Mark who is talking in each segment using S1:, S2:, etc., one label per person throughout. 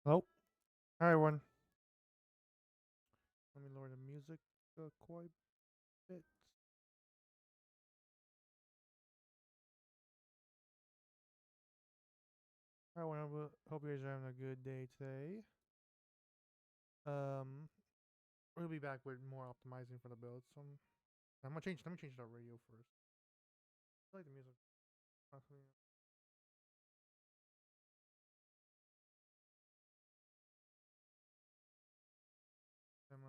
S1: Hello. Hi, everyone. Let me lower the music quite a bit. Hi, everyone. Hope you guys are having a good day today. Um, we'll be back with more optimizing for the build. I'm gonna change. Let me change the radio first. I like the music. Constantly. I'm,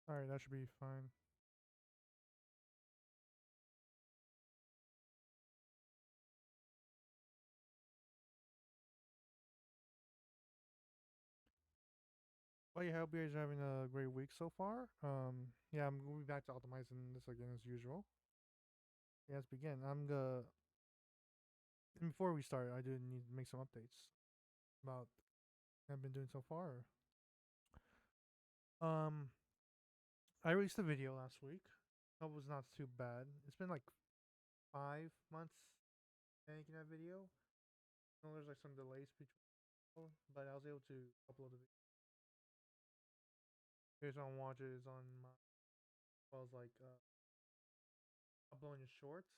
S1: all right, that should be fine. Well, yeah, I hope you guys are having a great week so far. Yeah, I'm going to be back to optimizing this again as usual. Yeah, let's begin. And before we start, I do need to make some updates about what I've been doing so far. Um, I released a video last week. That was not too bad. It's been like 5 months making that video. I know there's like some delays between, but I was able to upload the video. Here's on watch it is on my as well as like uploading shorts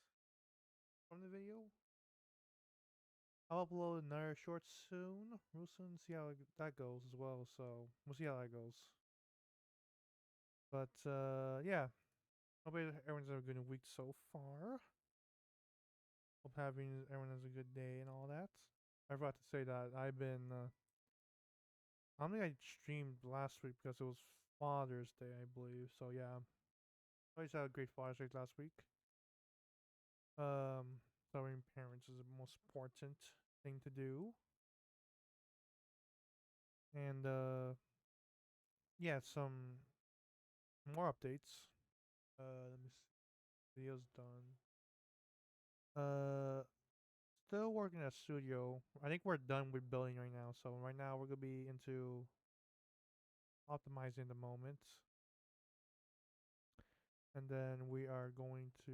S1: from the video. I'll upload another short soon, real soon. See how that goes as well. So we'll see how that goes. But yeah, hope everyone's having a good week so far. Hope everyone has a good day and all that. I forgot to say that I've been I don't think I streamed last week because it was Father's Day, I believe. So yeah, I just had a great Father's Day last week. Celebrating parents is the most important thing to do, and yeah, some more updates. Let me see. Video's done. Uh, Still working at studio. I think we're done with building right now. So right now we're gonna be into optimizing the moment, and then we are going to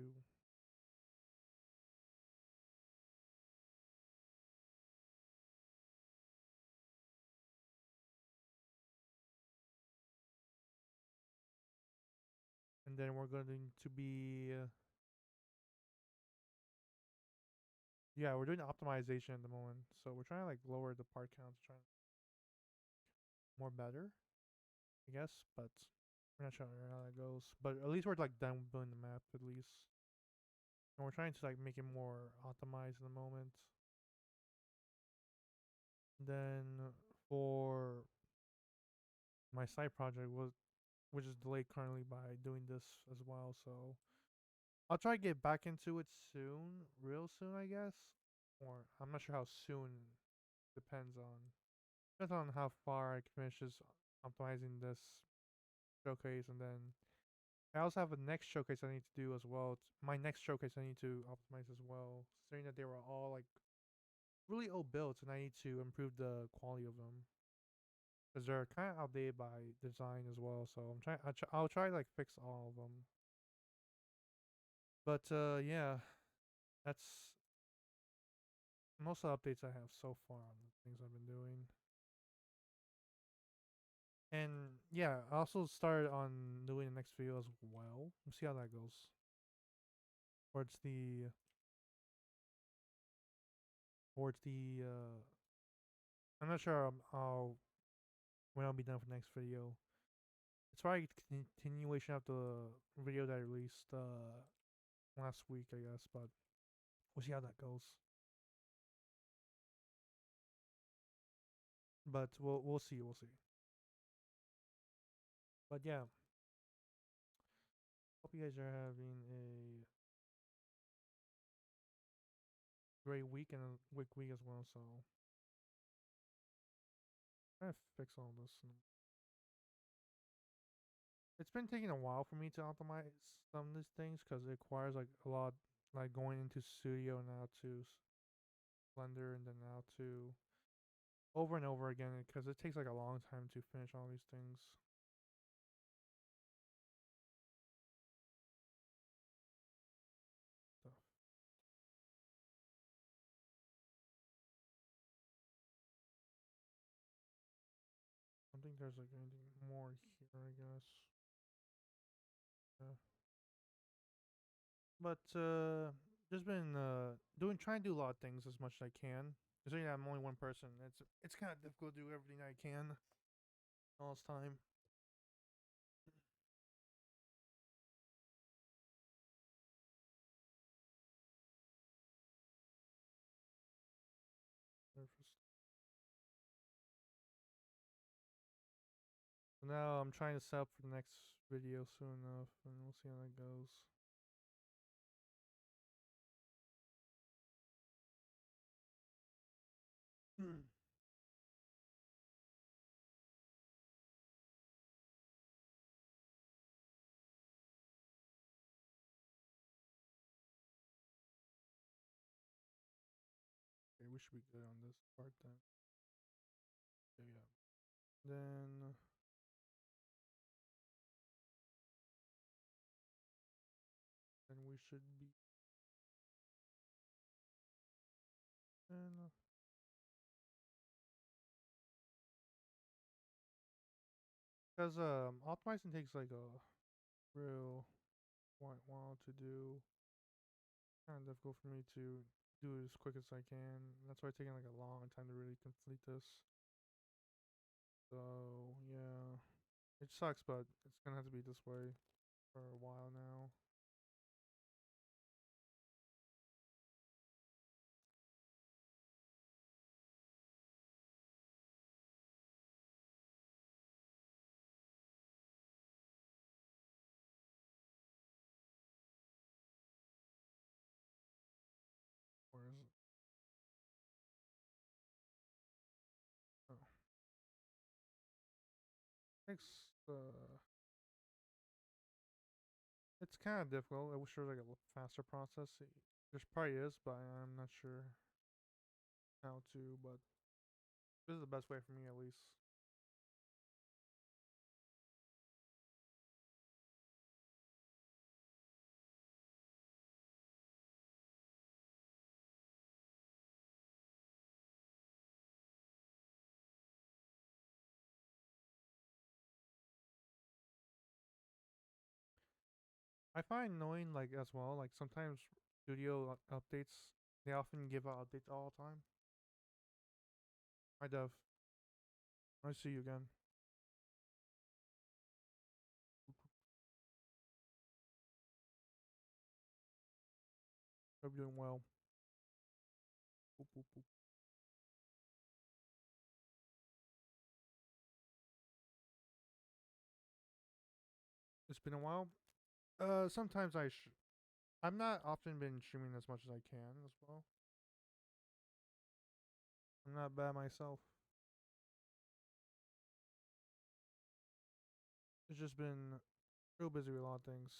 S1: and then we're going to be yeah, we're doing optimization at the moment. So we're trying to like lower the part counts, trying more better, I guess. But we're not sure how that goes. But at least we're like done building the map at least. And we're trying to like make it more optimized in the moment. Then for my side project was which is delayed currently by doing this as well. So I'll try to get back into it soon, real soon, I guess. Or I'm not sure how soon. Depends on how far I can finish this optimizing this showcase, and then I also have a next showcase I need to do as well. My next showcase I need to optimize as well, saying that they were all like really old builds, and I need to improve the quality of them because they're kind of outdated by design as well. So I'm trying. I'll try to like fix all of them. But yeah, that's most of the updates I have so far on the things I've been doing. And yeah, I also started on doing the next video as well. We'll see how that goes. Towards the towards the I'm not sure I'll when I'll be done for the next video. It's probably a continuation of the video that I released last week, I guess, but we'll see how that goes. But we'll see. But yeah, hope you guys are having a great week and a quick week as well. So I fix all this. It's been taking a while for me to optimize some of these things because it requires like a lot, like going into Studio now to Blender and then now to over and over again because it takes like a long time to finish all these things. So, I don't think there's like anything more here, I guess. Yeah. But just been doing trying to do a lot of things as much as I can. Considering that I'm only one person, it's kind of difficult to do everything I can all this time. So now I'm trying to set up for the next video soon enough, and we'll see how that goes. Okay, we should be good on this part then. Okay, yeah. Then we should be. And because optimizing takes like a real while to do. Kind of difficult for me to do it as quick as I can. That's why it's taking like a long time to really complete this. So yeah, it sucks, but it's gonna have to be this way for a while now. Where is it? Oh, takes it's kind of difficult. I wish there was like a faster process. There probably is, but I'm not sure how to. But this is the best way for me, at least. I find annoying, like as well. Like sometimes studio updates, they often give out updates all the time. Hi, Dev. I see you again. Hope you're doing well. Boop, boop, boop. It's been a while. Sometimes I'm not often been streaming as much as I can as well. I'm not bad myself. It's just been real busy with a lot of things.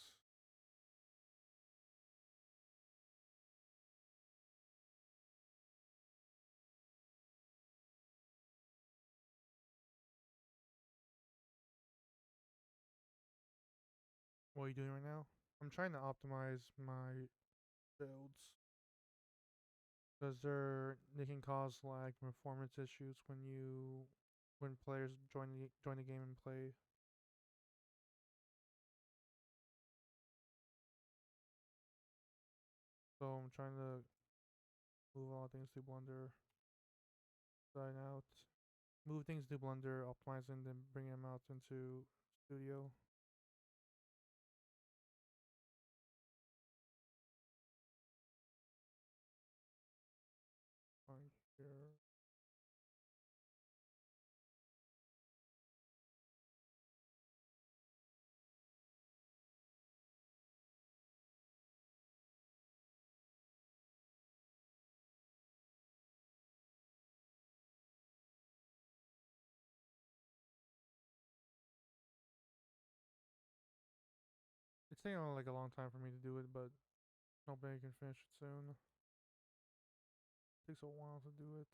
S1: What are you doing right now? I'm trying to optimize my builds because they can cause like performance issues when players join the game and play. So I'm trying to move all things to Blender, sign out, move things to Blender, optimize them, then bring them out into Studio. Fine here. It's taking like a long time for me to do it, but hoping I can finish it soon. Takes a while to do it.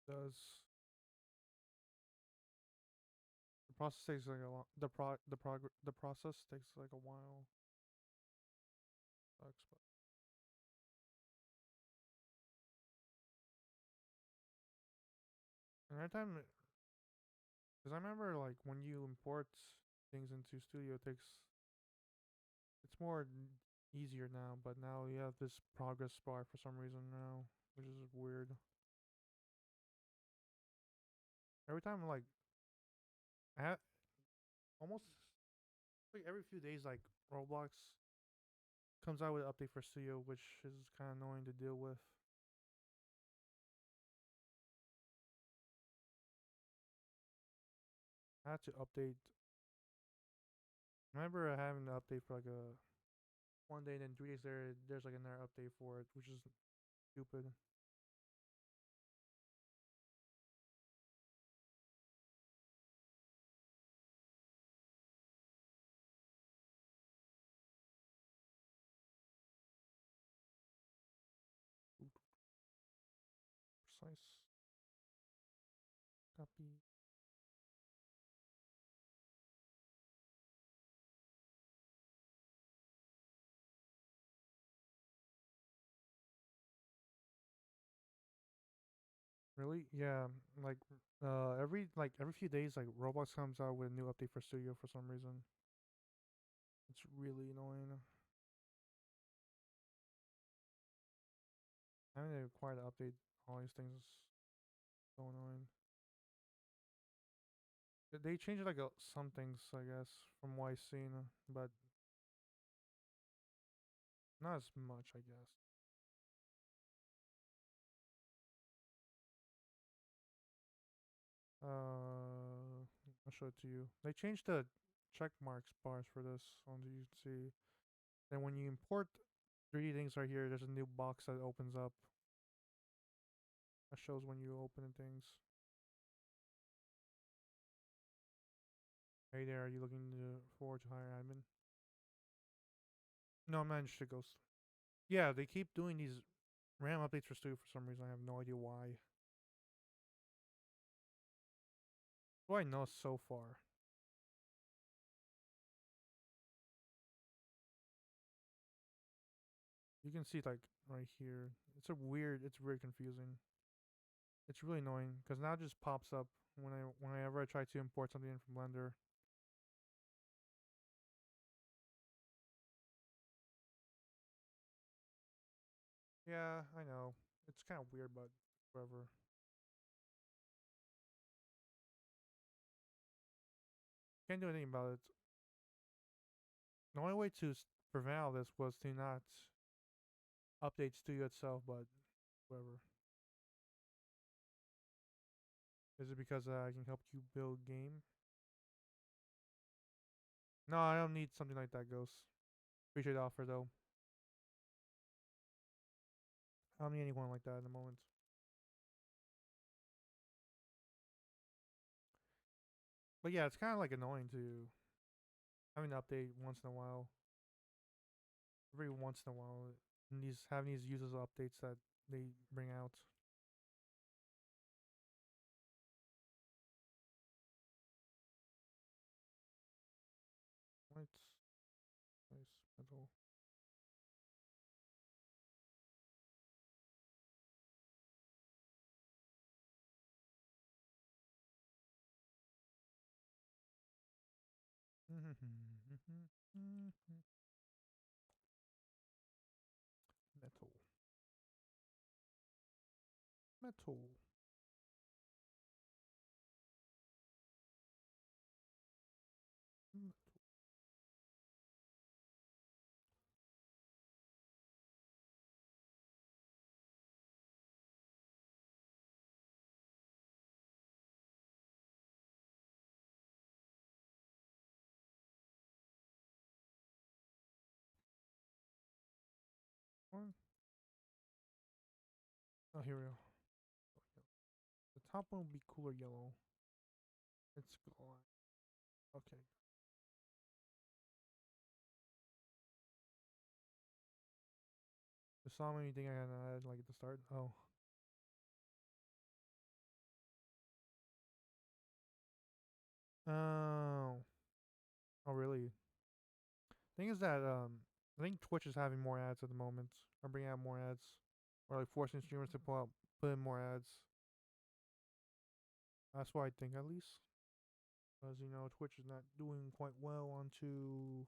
S1: Does the process takes like a long the process takes like a while. Sucks, but and every time, because I remember like when you import things into Studio, it takes it's more easier now. But now you have this progress bar for some reason now, which is weird. Every time like I have, almost like every few days, like Roblox comes out with an update for Studio, which is kind of annoying to deal with. I had to update. I remember having an update for like a one day, and then 3 days there, there's like another update for it, which is stupid. Precise copy. Really? Yeah. Like every few days, like Roblox comes out with a new update for Studio for some reason. It's really annoying. Having to require to update all these things is so annoying. They changed like some things, I guess, from what I've seen, but not as much, I guess. I'll show it to you. They changed the check marks bars for this on the you can see. Then when you import 3D things right here, there's a new box that opens up that shows when you open things. Hey there, are you looking forward to hire admin? No, I'm not interested, Ghost. Yeah, they keep doing these RAM updates for Studio for some reason. I have no idea why. What I know so far. You can see like right here. It's very confusing. It's really annoying because now it just pops up whenever I try to import something in from Blender. Yeah, I know. It's kind of weird, but whatever. Can't do anything about it. The only way to prevent all this was to not update Studio itself, but whatever. Is it because I can help you build game? No, I don't need something like that, Ghost. Appreciate the offer though. I don't need anyone like that in the moment. But yeah, it's kind of like annoying to having to update once in a while. Every once in a while, and these having these users updates that they bring out. What? Nice metal. Metal. Metal. Mm. What? Oh, here we go. The top one will be cooler yellow. It's gone. Okay. You saw anything I had to add like at the start? Oh. Oh, oh really? Thing is that I think Twitch is having more ads at the moment, or bringing out more ads, or like forcing streamers to put in more ads. That's what I think at least, because Twitch is not doing quite well onto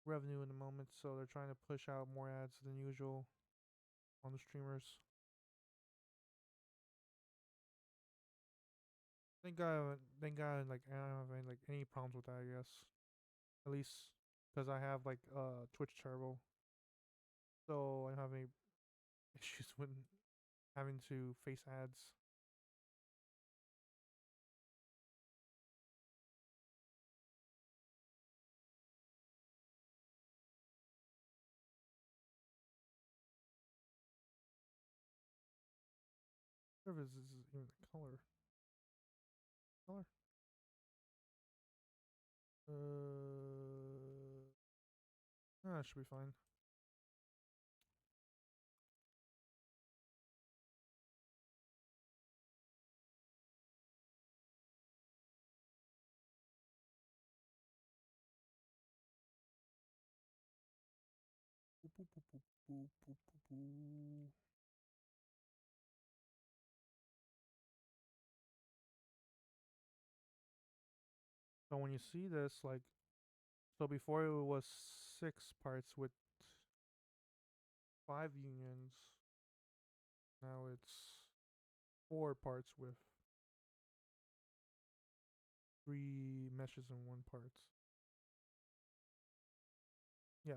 S1: revenue in the moment, so they're trying to push out more ads than usual on the streamers. I don't have any problems with that. I guess at least because I have like Twitch Turbo, so I don't have any issues with having to face ads. Whatever is even the color. Color. That should be fine. Boop, boop, boop, boop, boop, boop, boop, boop. So when you see this, like, so before it was 6 parts with 5 unions. Now it's 4 parts with 3 meshes in 1 part. Yeah.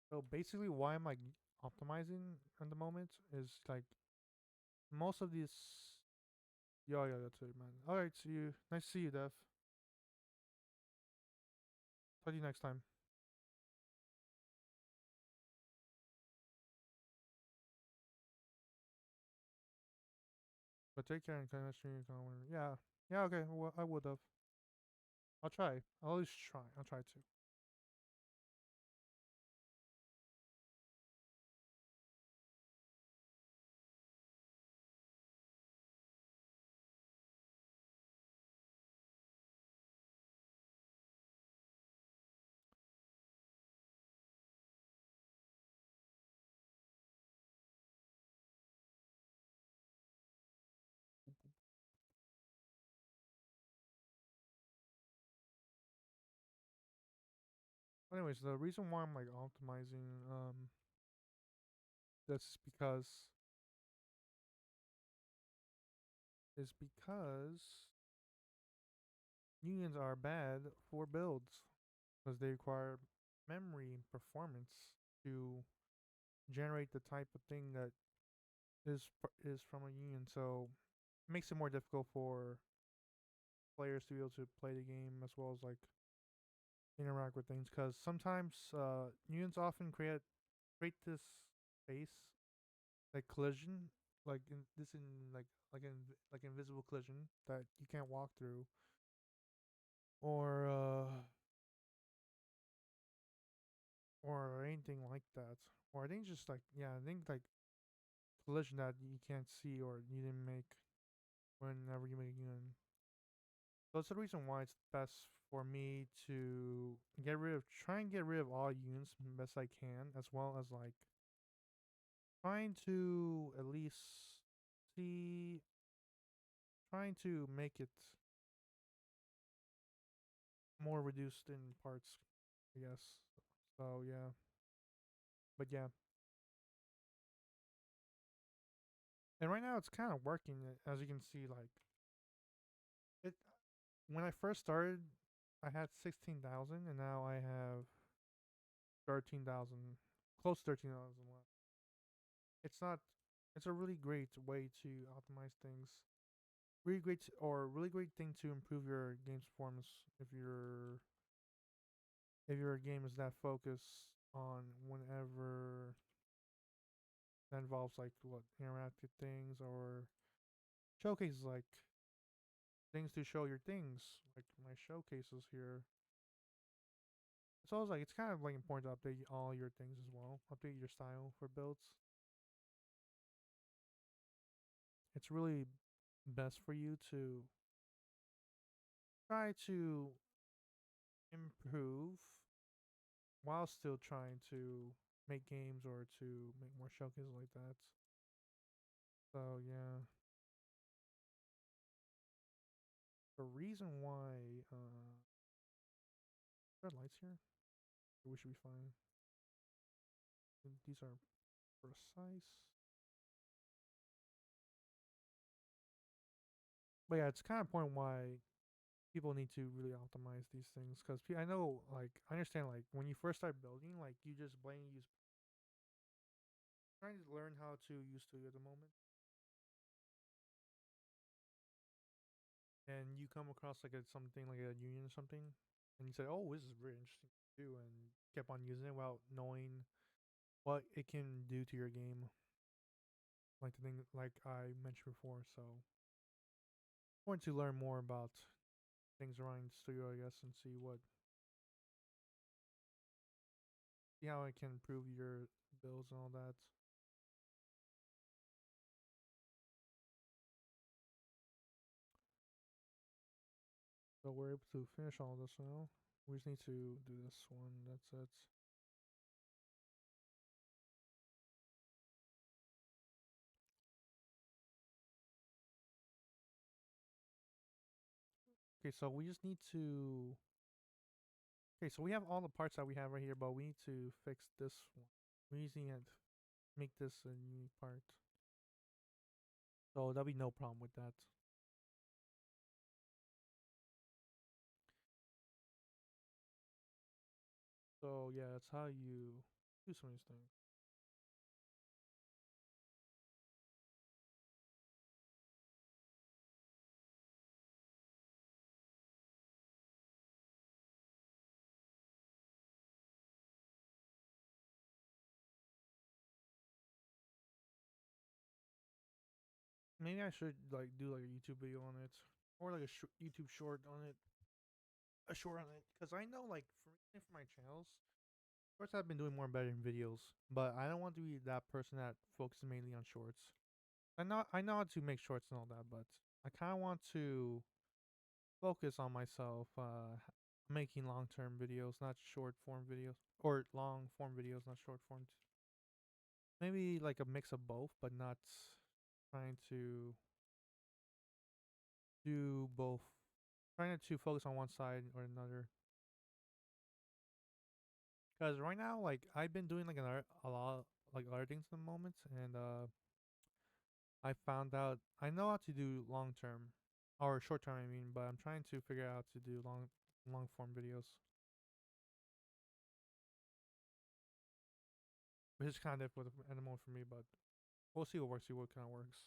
S1: So basically, why I'm like optimizing at the moment is like most of these. Yeah, yeah, that's it, man. All right, see you. Nice to see you, Dev. Talk to you next time. But take care and kind of stream your comment. Yeah, yeah, okay. Well, I would have. I'll try. I'll always try. I'll try to. Anyways, the reason why I'm like optimizing this is because unions are bad for builds because they require memory and performance to generate the type of thing that is from a union. So it makes it more difficult for players to be able to play the game as well as like interact with things because sometimes unions often create this space like collision in like in like invisible collision that you can't walk through or or anything like that. Or I think just like yeah, I think like collision that you can't see or you didn't make whenever you make a union. So that's the reason why it's best for me to try and get rid of all unions best I can, as well as like trying to at least see, trying to make it more reduced in parts, I guess. So yeah, but yeah, and right now it's kind of working as you can see. Like it when I first started, I had 16,000, and now I have 13,000, close to 13,000 left. It's not. It's a really great way to optimize things. Really great thing to improve your game's performance if your game is that focused on whenever that involves like what interactive things or showcases like things to show your things like my showcases here. It's always like it's kind of like important to update all your things as well. Update your style for builds. it's really best for you to try to improve while still trying to make games or to make more showcases like that. So yeah, the reason why red lights here, we should be fine. These are precise. But yeah, it's kind of point why people need to really optimize these things because I know, like, I understand, like, when you first start building, like, you just blame use trying to learn how to use Studio at the moment, and you come across like a something like a union or something, and you say, "Oh, this is very interesting to do," and kept on using it without knowing what it can do to your game, like the thing like I mentioned before. So, I want to learn more about things around Studio, I guess, and see how it can improve your builds and all that. So we're able to finish all this now. We just need to do this one. That's it. Okay, so we just need to. Okay, so we have all the parts that we have right here, but we need to fix this one. We just need to make this a unique part. So there'll be no problem with that. So yeah, that's how you do some of these things. Maybe I should like do like a YouTube video on it, or like a YouTube short on it, a short on it, because I know like for my channels, of course I've been doing more better in videos, but I don't want to be that person that focuses mainly on shorts. I know how to make shorts and all that, but I kind of want to focus on myself making long term videos, not short form videos, or long form videos, not short form. Maybe like a mix of both, but not trying to do both. Trying to focus on one side or another. Because right now, like I've been doing like a lot like other things at the moment, and I found out I know how to do long term or short term. I mean, but I'm trying to figure out how to do long form videos, which is kind of difficult at the moment for me. But we'll see what works. See what kind of works.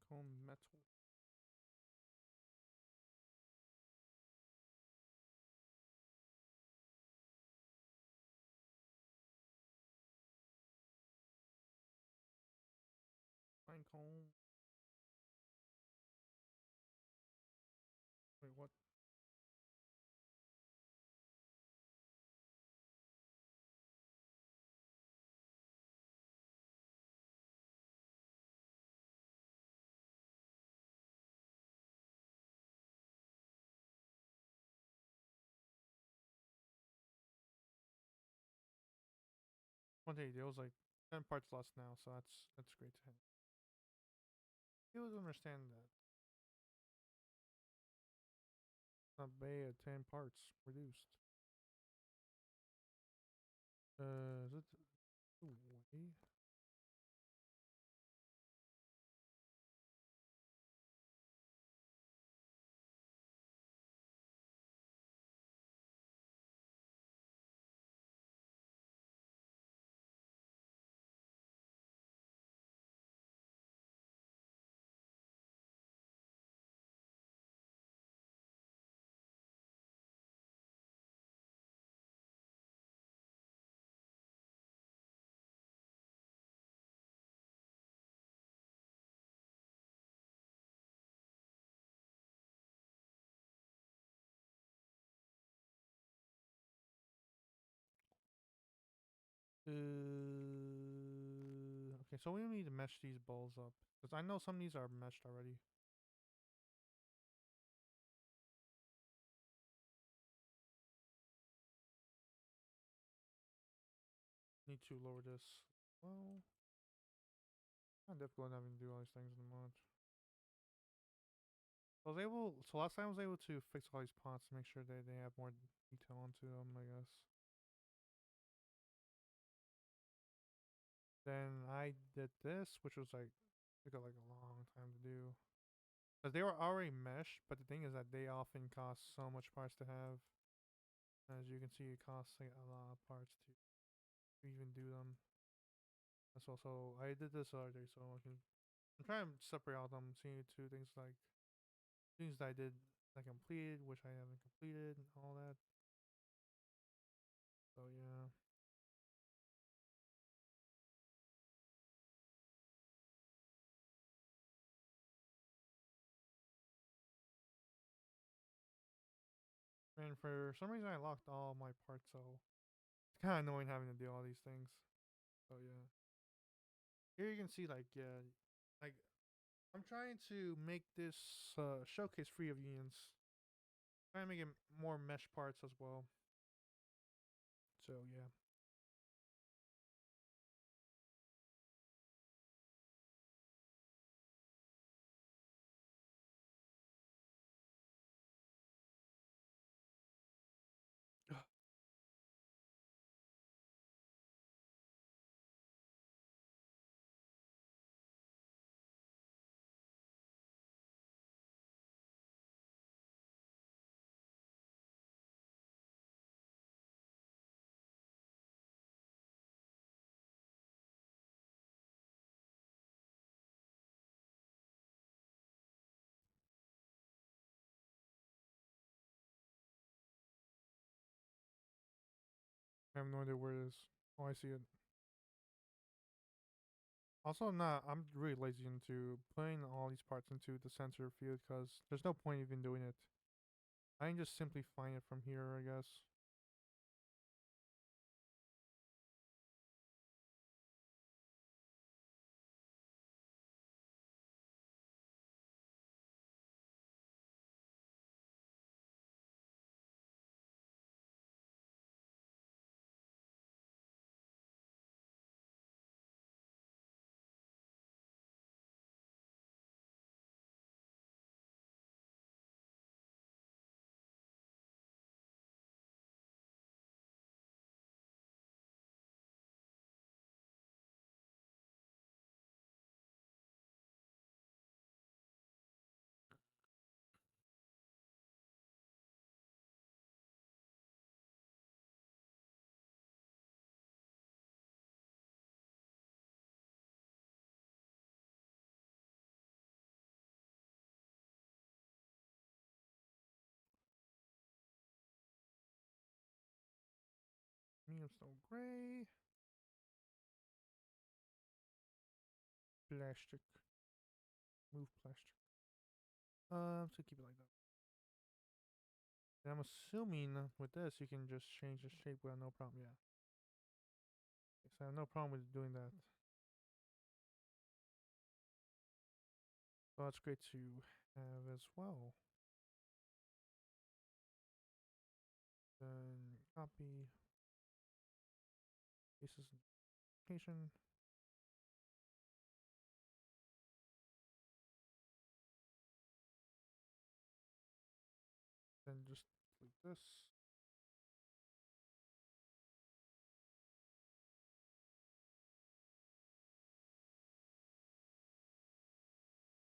S1: Pinecone metal. Pinecone. Wait, what? One day there was like 10 parts lost now, so that's great to have. He would understand that. Not bad. 10 parts reduced. Is it way? Okay, so we need to mesh these balls up because I know some of these are meshed already. Need to lower this. Well, not difficult having to do all these things in the mod. I was able. So last time I was able to fix all these pots to make sure they have more detail onto them. I guess. Then I did this, which was like took like a long time to do. Because they were already meshed, but the thing is that they often cost so much parts to have. As you can see, it costs like a lot of parts to even do them. That's also I did this other day, so I'm trying to separate out them, seeing two things like things that I did that I completed, which I haven't completed, and all that. So yeah. And for some reason, I locked all my parts, so it's kind of annoying having to do all these things. So yeah. Here you can see like yeah, like I'm trying to make this showcase free of unions. Trying to make it more mesh parts as well. So yeah. I have no idea where it is. Oh, I see it. Also, nah, I'm really lazy into putting all these parts into the sensor field because there's no point even doing it. I can just simply find it from here, I guess. Brimstone gray. Plastic. Move plastic. So keep it like that. And I'm assuming with this you can just change the shape without no problem. Yeah. So I have no problem with doing that. So that's great to have as well. Then copy. This is location. Then just like this.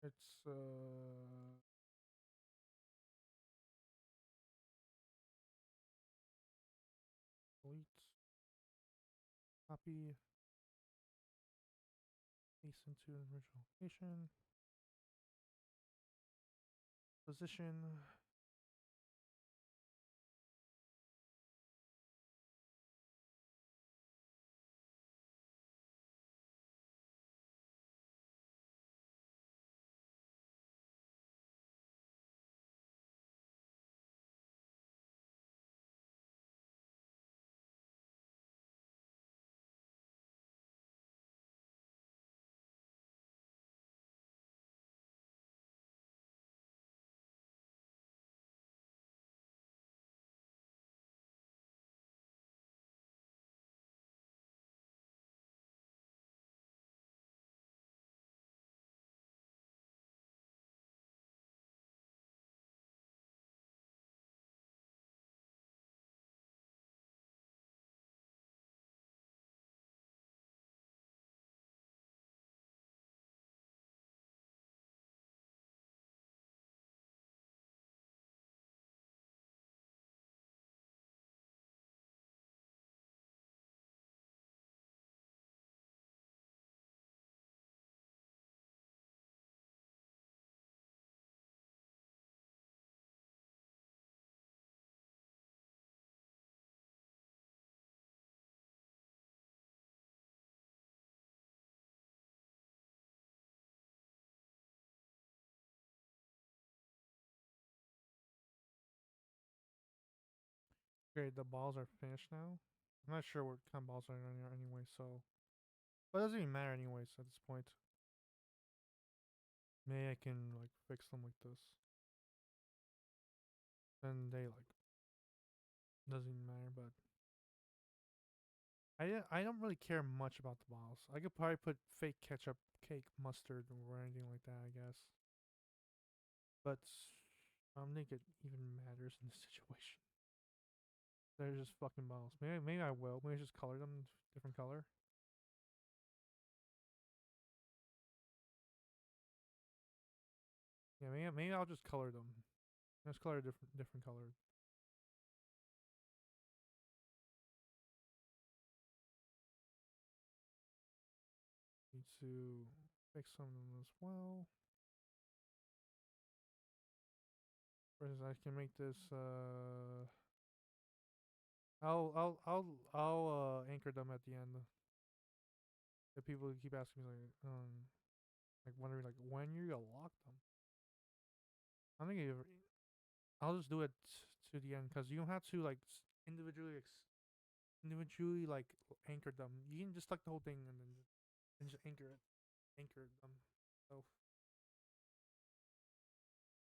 S1: It's delete, copy, paste into an original location, position. Okay, the balls are finished now. I'm not sure what kind of balls are in there anyway, so but it doesn't even matter anyways at this point. Maybe I can like fix them like this. Then they like doesn't even matter, but I don't really care much about the balls. I could probably put fake ketchup, cake, mustard, or anything like that, I guess. But I don't think it even matters in this situation. They're just fucking balls. Maybe I will. Maybe I just color them different color. Yeah, maybe I'll just color them. Let's color different color. Need to fix some of them as well. For instance, I can make this. I'll anchor them at the end. The people keep asking me like wondering like when you gonna lock them. I think I'll just do it to the end because you don't have to like individually like anchor them. You can just select the whole thing and just anchor them.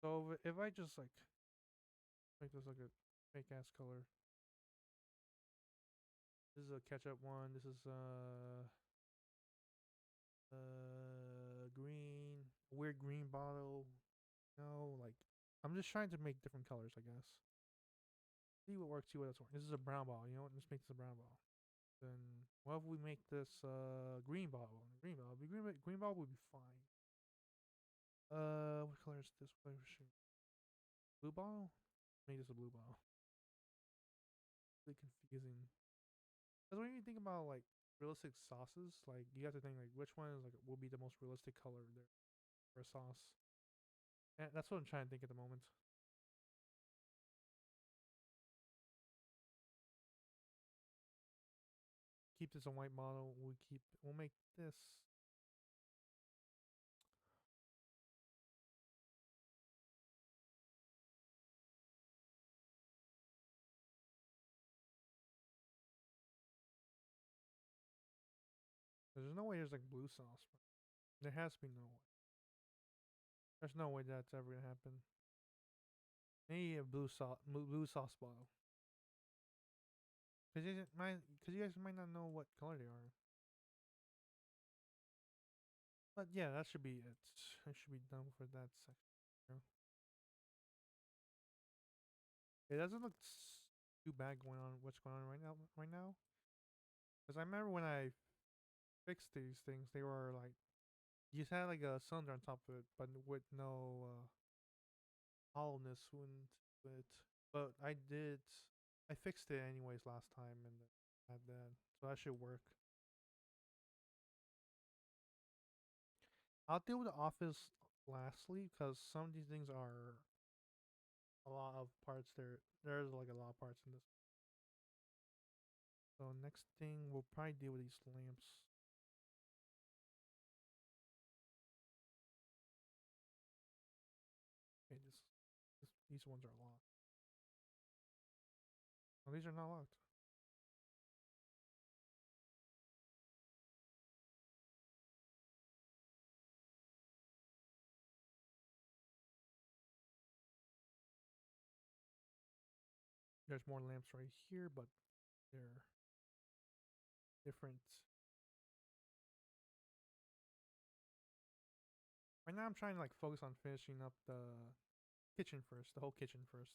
S1: So if I just like make this like a fake ass color. This is a ketchup one. This is green, weird green bottle. No, like I'm just trying to make different colors, I guess. See what works. See what doesn't work. This is a brown ball. You know what? Let's make this a brown ball. Then what if we make this green bottle? Green bottle. Green bottle would be fine. What color is this? What color is blue bottle? Make this a blue bottle. Really confusing. Because when you think about like realistic sauces, like you have to think like which one is like will be the most realistic color there for a sauce. And that's what I'm trying to think at the moment. keep this a white model. We'll make this. There's no way there's like blue sauce. There has to be no way. There's no way that's ever gonna happen. Maybe a blue sauce bottle. Cause you guys might not know what color they are. But yeah, that should be it. I should be done for that section. It doesn't look too bad going on. What's going on right now? Right now, because I remember when I fixed these things, they were like you just had like a cylinder on top of it, but with no hollowness into it. But I fixed it anyways last time, and had that, so that should work. I'll deal with the office lastly because some of these things are a lot of parts. There's like a lot of parts in this. So next thing we'll probably deal with these lamps. Okay, these ones are locked. Oh, these are not locked. There's more lamps right here, but they're different. Right now, I'm trying to like focus on finishing up the kitchen first, the whole kitchen first.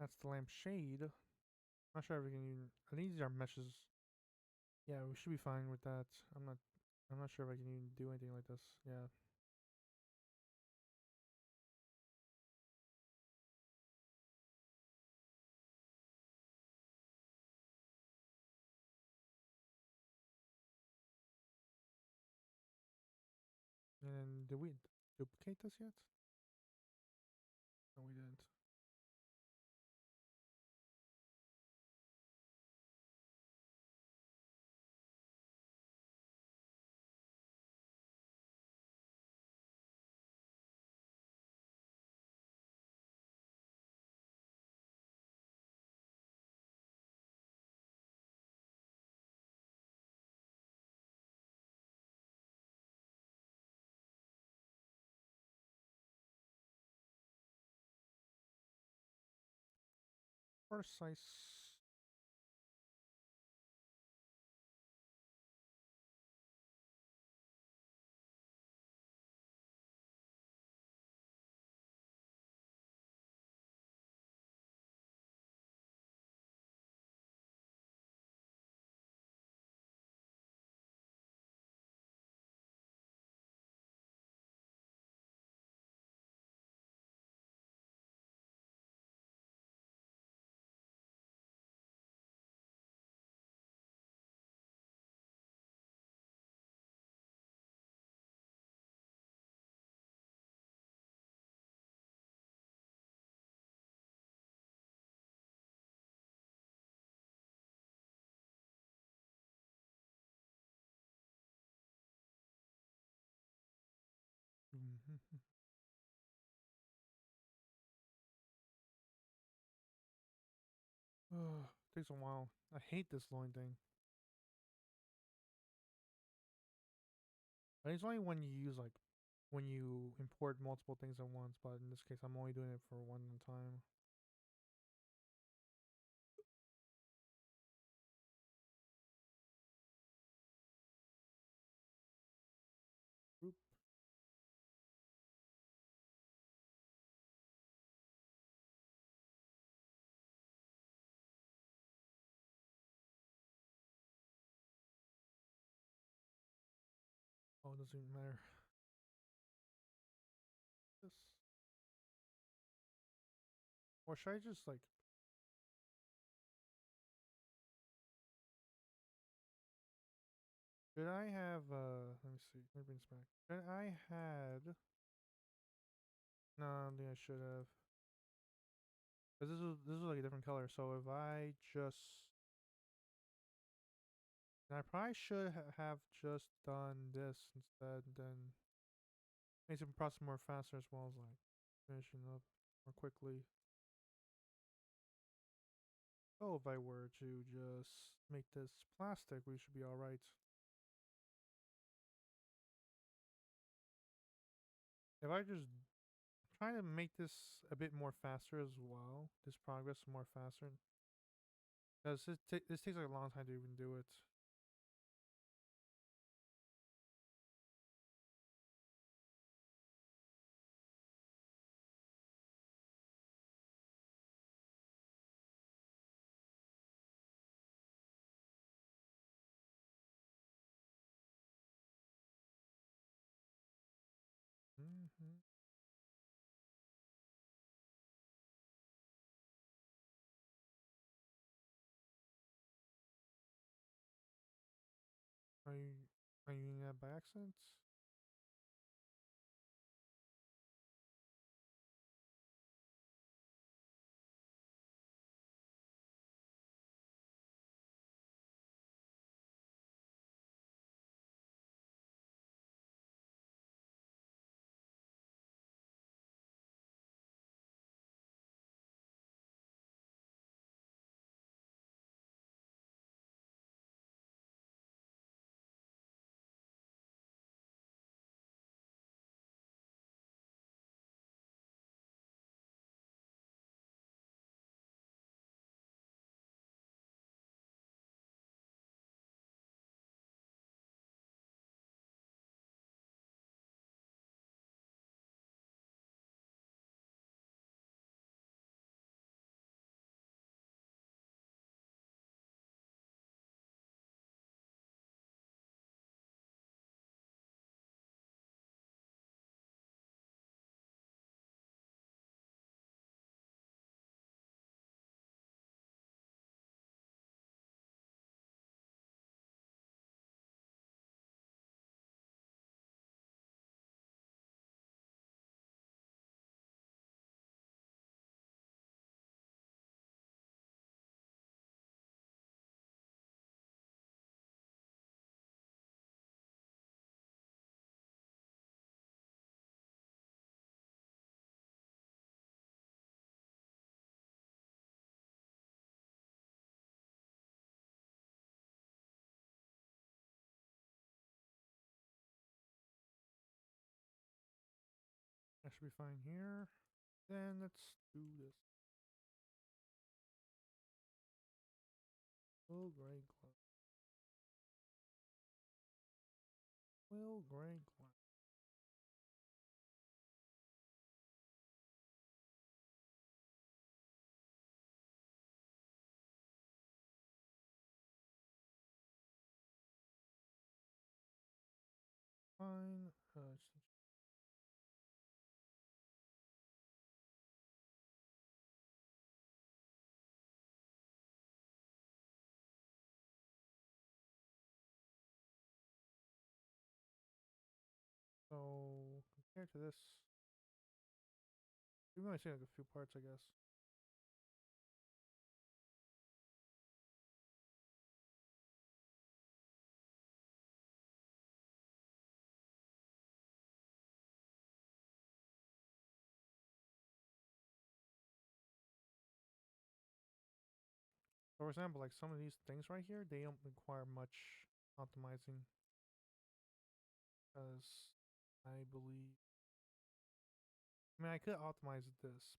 S1: That's the lamp shade. Not sure if we can even. I think these are meshes. Yeah, we should be fine with that. I'm not. I'm not sure if I can even do anything like this. Yeah. And did we duplicate this yet? No, we didn't. First, I takes a while. I hate this loading thing. But it's only when you use like when you import multiple things at once. But in this case, I'm only doing it for one at a time. Oop. Oh, it doesn't even matter. This. Or should I just like? Should I have? Let me see. Let me bring this back. Should I had? No, I don't think I should have. Cause this is like a different color. So if I just, and I probably should have just done this instead. Then makes the process more faster as well as like finishing up more quickly. So if I were to just make this plastic, we should be all right. If I just try to make this a bit more faster as well, this progress more faster, because this takes like a long time to even do it. Mm-hmm. Are you are you using that by accident? I should be fine here. Then let's do this. Will gray glow. Will gray glow. Fine. So compared to this, we've only seen like a few parts, I guess. For example, like some of these things right here, they don't require much optimizing, because I believe. I mean, I could optimize this.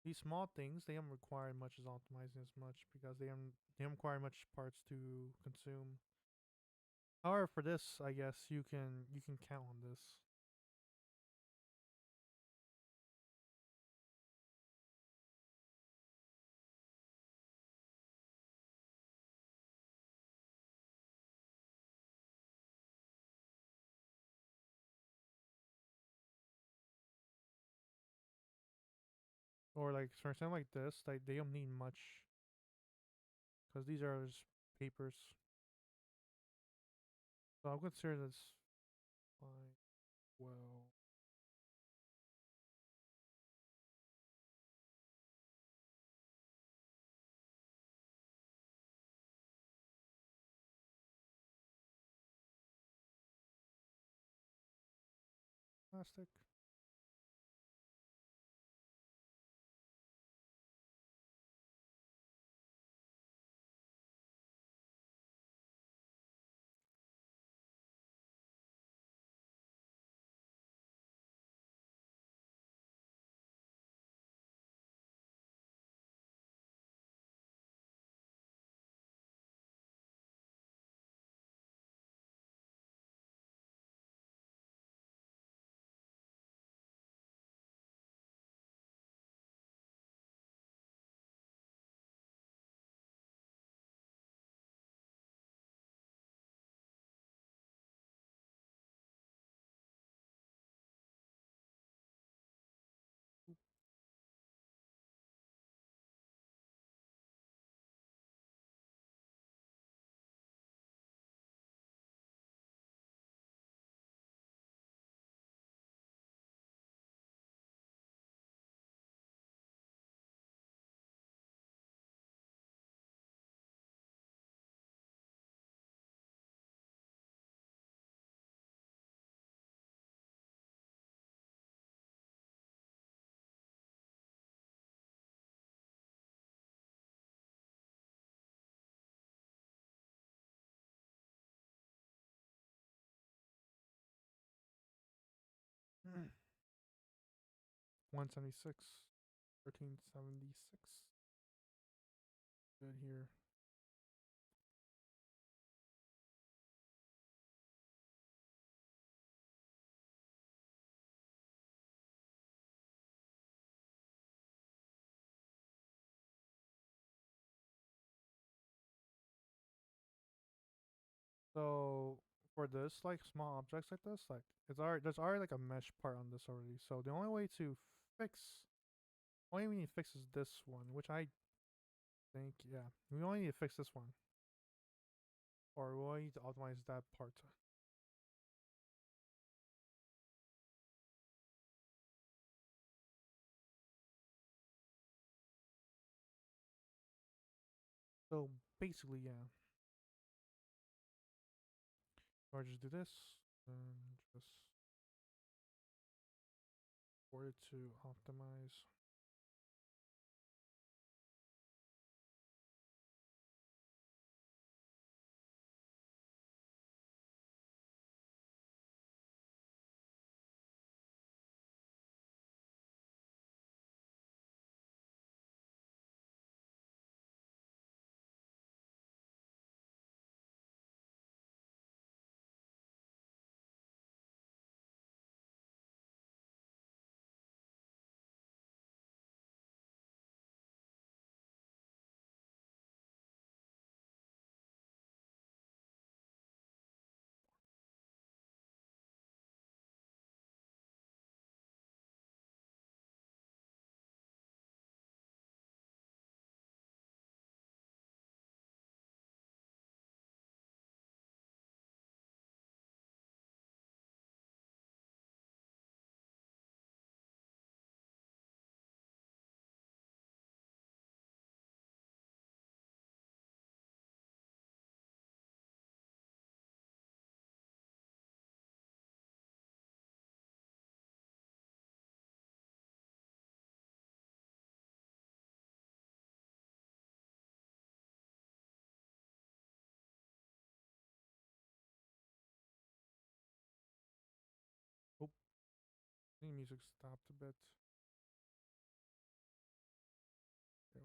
S1: These small things, they don't require much as optimizing as much because they don't require much parts to consume. However, for this, I guess you can count on this. Or like for something like this, like they don't need much because these are just papers. So I'll consider this fine. Well, plastic. Mm. 176. 1376. Good here. So for this, like small objects like this, like there's already like a mesh part on this already. So the only way to fix, only we need to fix is this one, which I think, yeah, we only need to fix this one, or we only need to optimize that part. So basically, yeah, or just do this and just for it to optimize. I think music stopped a bit. Yeah.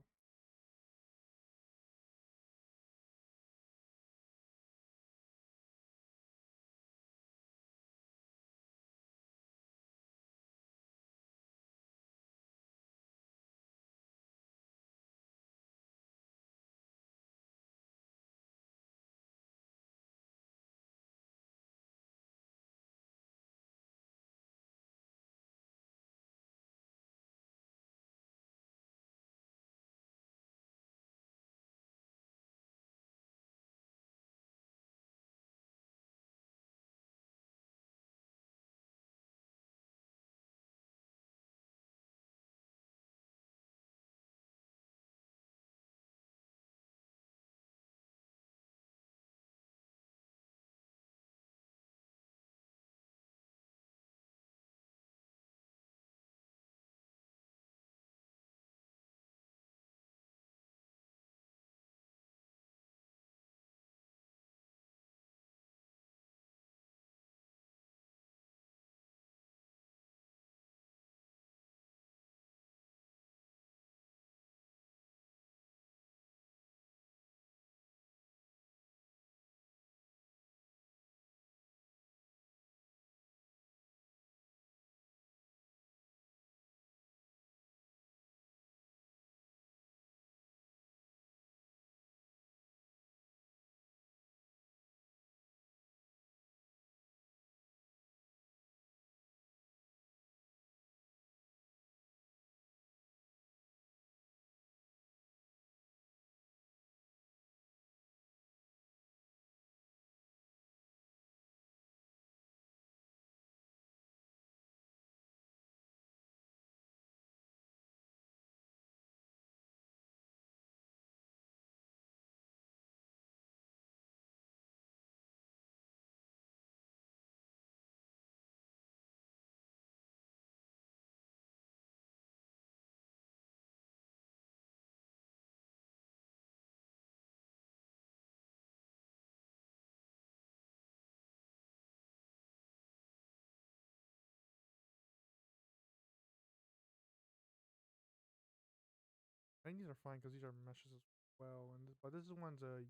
S1: I think these are fine because these are meshes as well. And but this one's a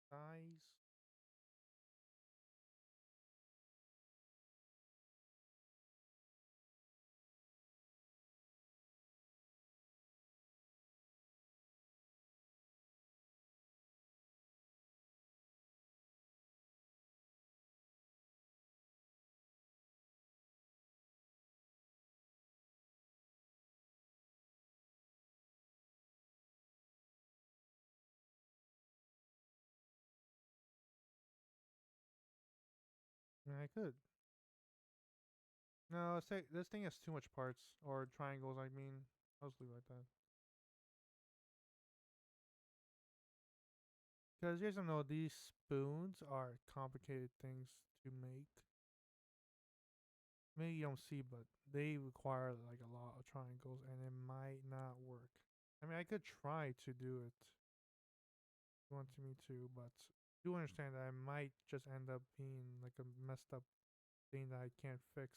S1: size. Yeah, I could. No, say this thing has too much parts or triangles. I mean, I'll just leave it like that. Because here's some know these spoons are complicated things to make. Maybe you don't see, but they require like a lot of triangles, and it might not work. I mean, I could try to do it. If you want me to, but do understand that I might just end up being like a messed up thing that I can't fix.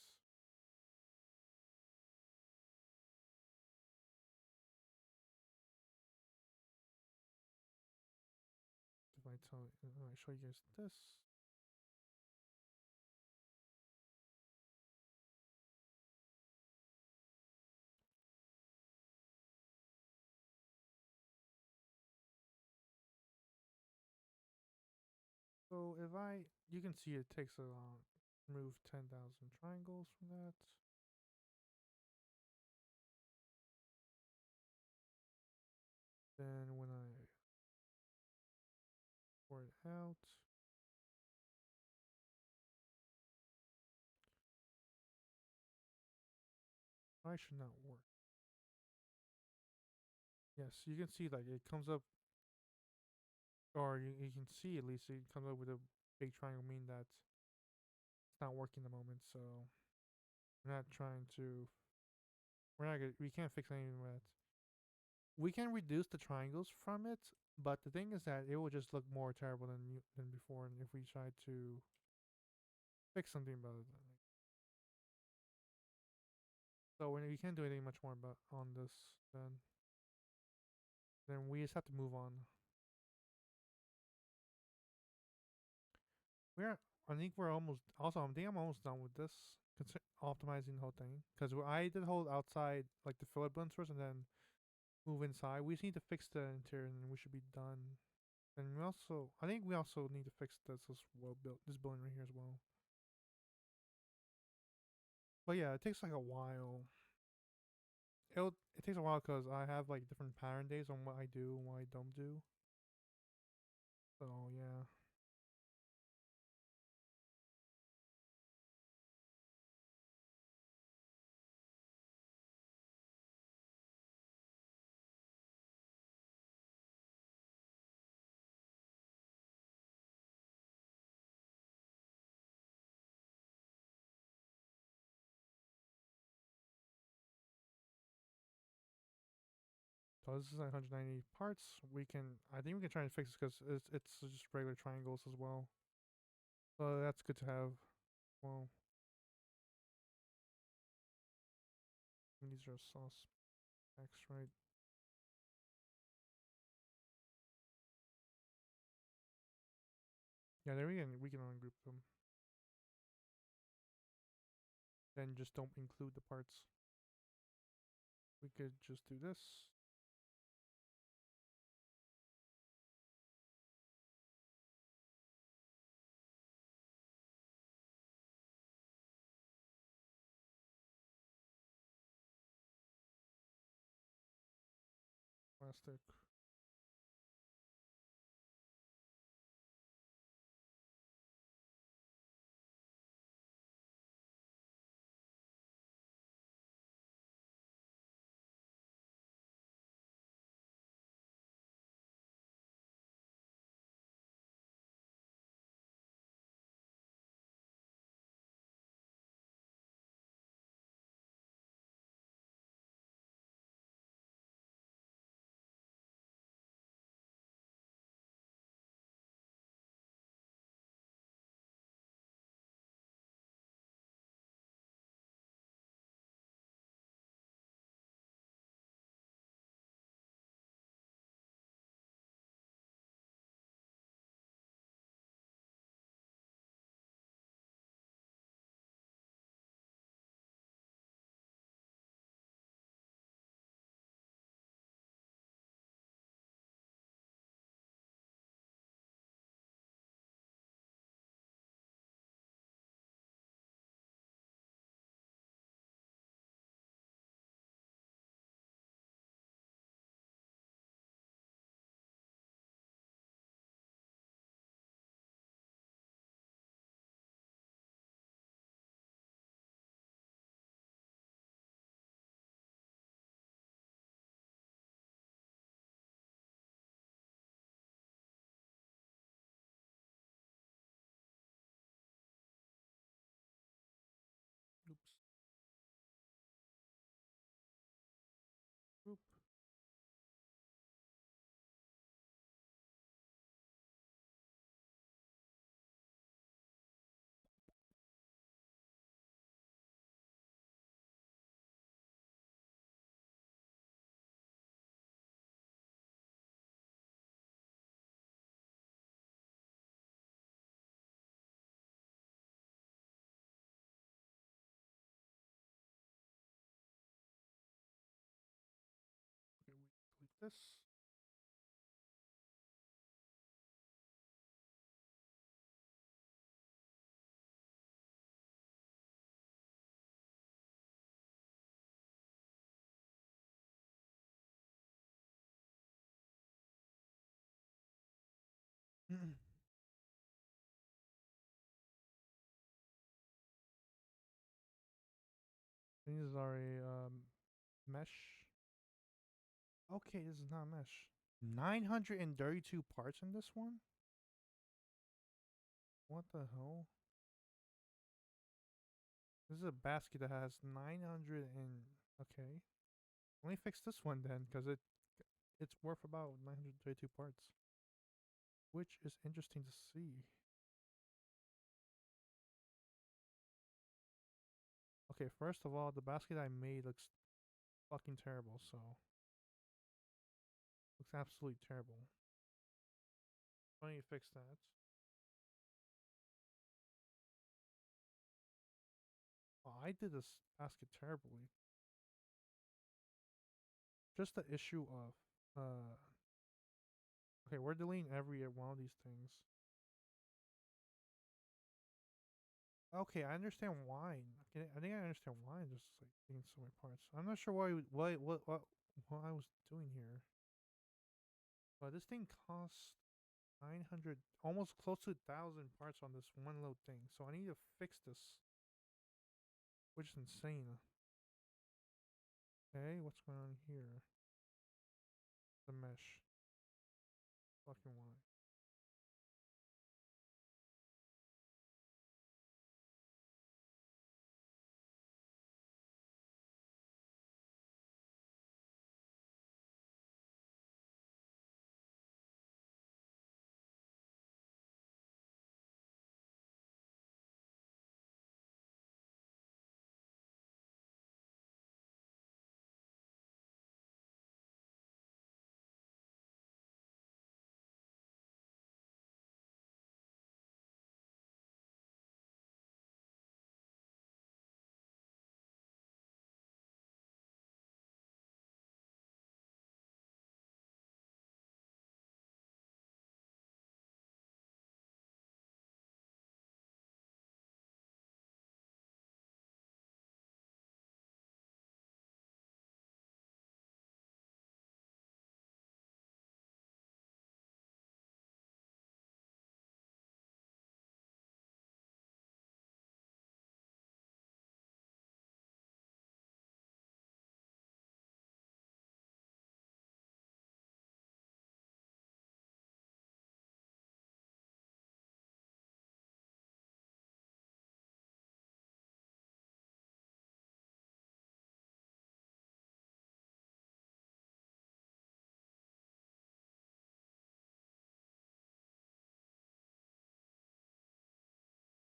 S1: If I tell, I show you guys this. So if I, you can see it takes a remove 10,000 triangles from that. Then when I pour it out, I should not work. Yes, you can see like it comes up, or you can see at least it comes up with a big triangle, meaning that not working at the moment, so we're not trying to. We're not. We can't fix anything with it. We can reduce the triangles from it, but the thing is that it will just look more terrible than before. And if we try to fix something about it, so we can't do anything much more about on this. Then we just have to move on. We're. I think we're almost. Also, I think I'm almost done with this. Optimizing the whole thing because I did the whole outside like the fillet blends first, and then move inside. We just need to fix the interior, and we should be done. And we also, I think we also need to fix this as well. This building right here as well. But yeah, it takes like a while. It takes a while because I have like different pattern days on what I do and what I don't do. So yeah. So this is like 190 parts. We can, I think we can try and fix this because it's just regular triangles as well. So that's good to have. Well, these are sauce packs, right? Yeah, there we can ungroup them. Then just don't include the parts. We could just do this. Plastic. Oops. Oop. Okay, we delete this. These are a mesh. Okay, this is not mesh. 932 parts in this one? What the hell? This is a basket that has 900 and okay. Let me fix this one then, because it's worth about 932 parts, which is interesting to see. Okay, first of all, the basket I made looks fucking terrible, so looks absolutely terrible. Let me fix that. Oh, I did this basket terribly. Just the issue of okay, we're deleting every one of these things. Okay, I understand why. Okay, I think I understand why. Just like taking so many parts. I'm not sure what I was doing here. But this thing costs 900, almost close to 1,000 parts on this one little thing. So I need to fix this, which is insane. Okay, what's going on here? The mesh. Fucking why?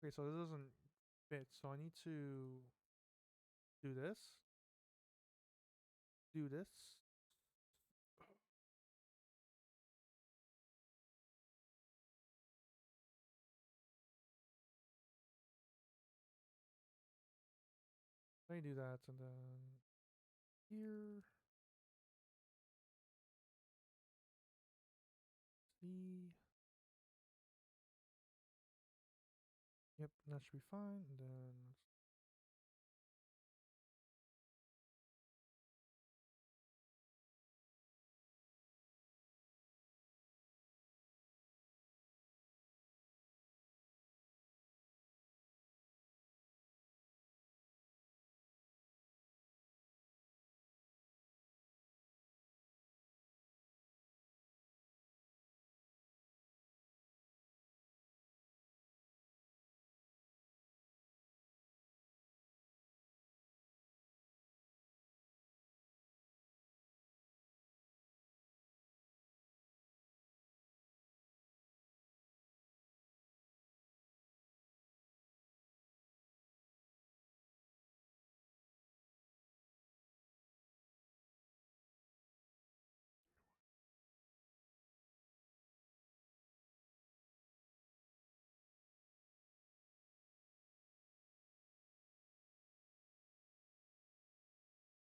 S1: Okay, so this doesn't fit. So I need to do this, do this. Let me do that, and then here, C. Yep, that should be fine. And then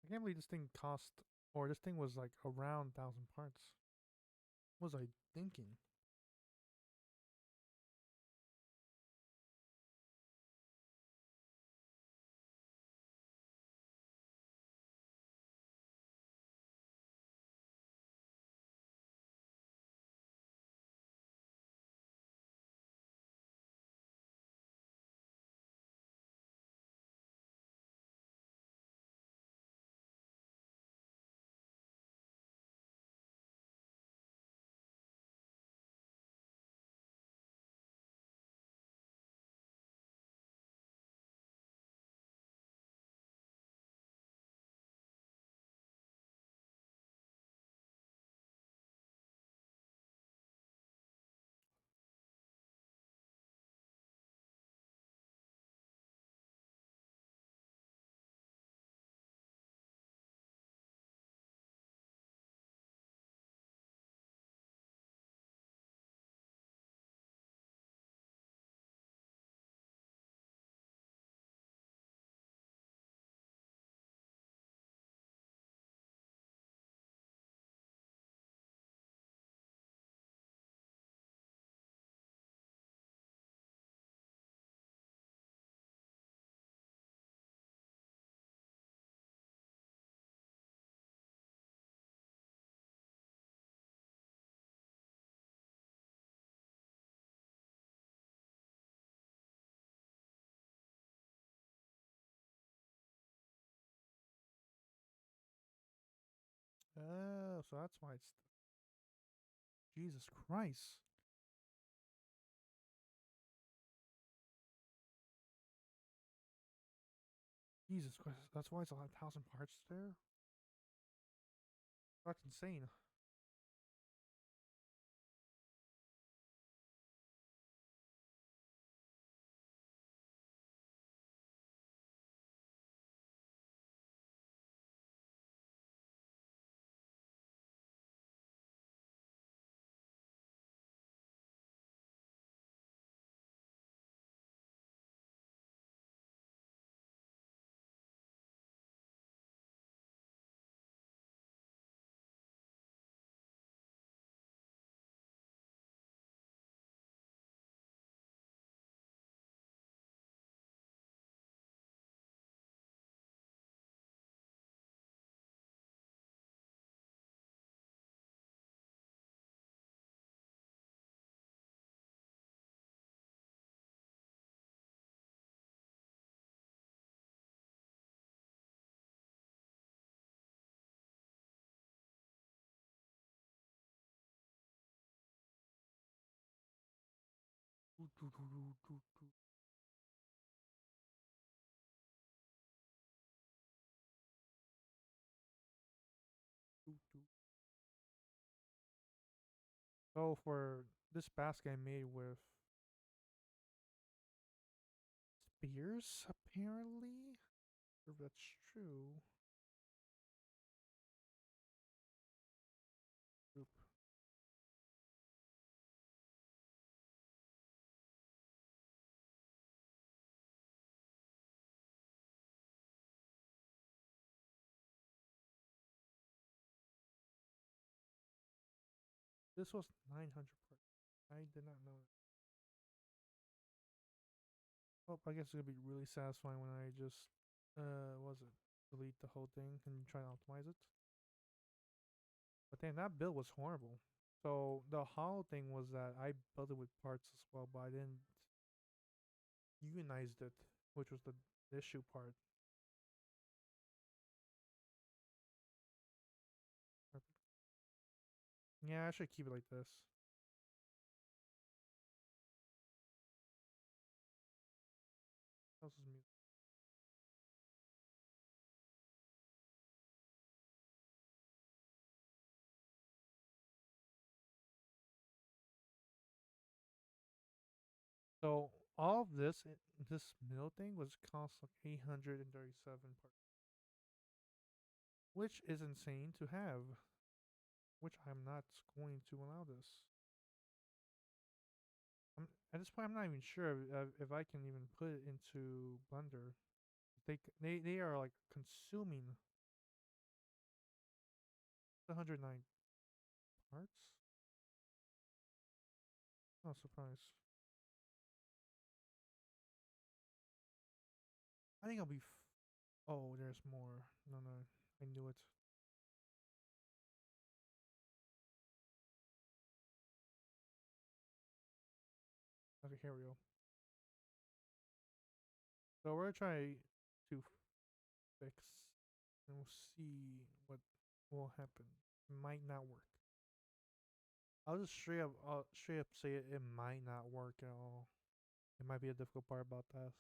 S1: I can't believe this thing cost, or this thing was like around 1,000 parts. What was I thinking? Oh, so that's why it's Jesus Christ. Jesus Christ. That's why it's a 1,000 parts there. That's insane. So for this basket I made with spears, apparently. If that's true. Oop. This was 900 parts. I did not know that. Oh, I guess it's gonna be really satisfying when I just what was it, delete the whole thing and try to optimize it. But then that build was horrible. So the hollow thing was that I built it with parts as well, but I didn't unionize it, which was the issue part. Yeah, I should keep it like this. How's this music? So all of this middle thing was cost like 837 parts, which is insane to have. Which I'm not going to allow this. At this point, I'm not even sure if I can even put it into Blender. They are like consuming 109 parts. No surprise. I think I'll be. Oh, there's more. No, no, I knew it. Okay, here we go. So we're trying to fix, and we'll see what will happen. It might not work. I'll just straight up say it might not work at all. It might be a difficult part about that.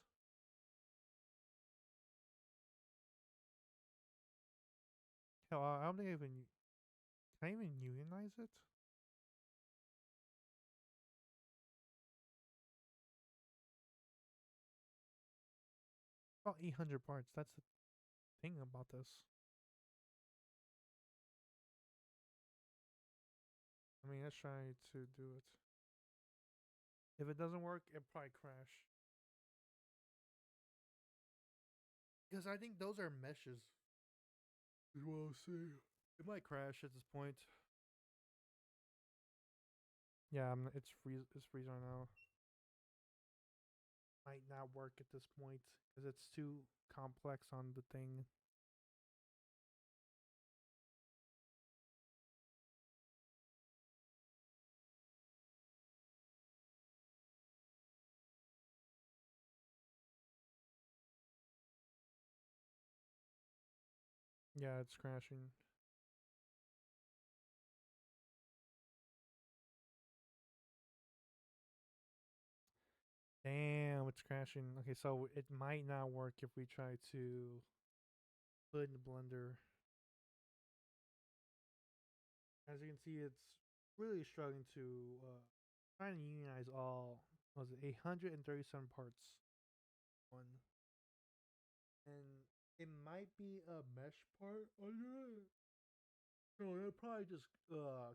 S1: Hell, I don't think I even can I even unionize it? About 800 parts. That's the thing about this. I mean, let's try to do it. If it doesn't work, it probably crash. Because I think those are meshes. Is what I'll see. It might crash at this point. Yeah, it's freeze. It's freezing right now. Might not work at this point because it's too complex on the thing. Yeah, it's crashing. it's crashing. Okay, so it might not work if we try to put it in the blender. As you can see, it's really struggling to try to unionize all, was it 837 parts. One. And it might be a mesh part under it. So it'll probably just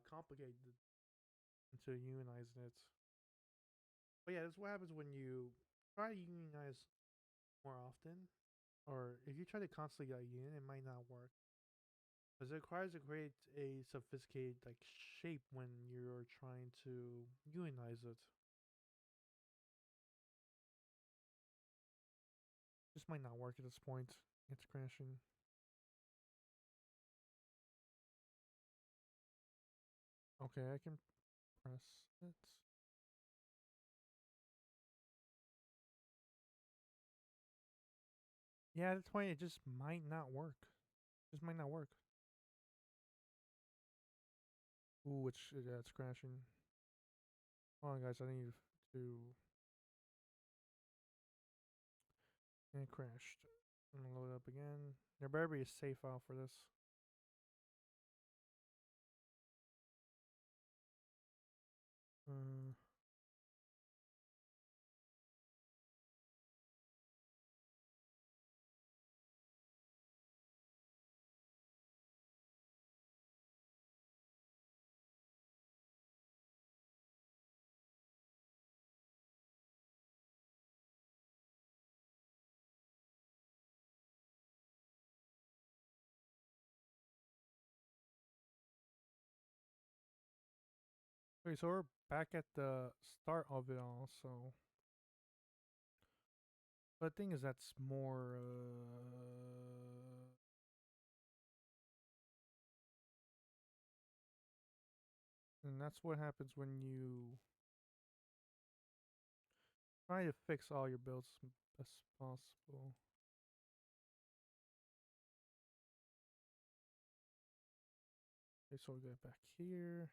S1: complicate it into unionizing it. But yeah, that's what happens when you try to unionize more often. Or if you try to constantly get a unit, it might not work. Because it requires to create a sophisticated like shape when you're trying to unionize it. This might not work at this point. It's crashing. Okay, I can press it. Yeah, at this point it just might not work. Just might not work. Ooh, it's crashing. Hold on, guys. I need to. And it crashed. I'm gonna load it up again. There better be a save file for this. Uh, okay, so we're back at the start of it all. So, but the thing is, that's more. And that's what happens when you try to fix all your builds as best possible. Okay, so we get back here.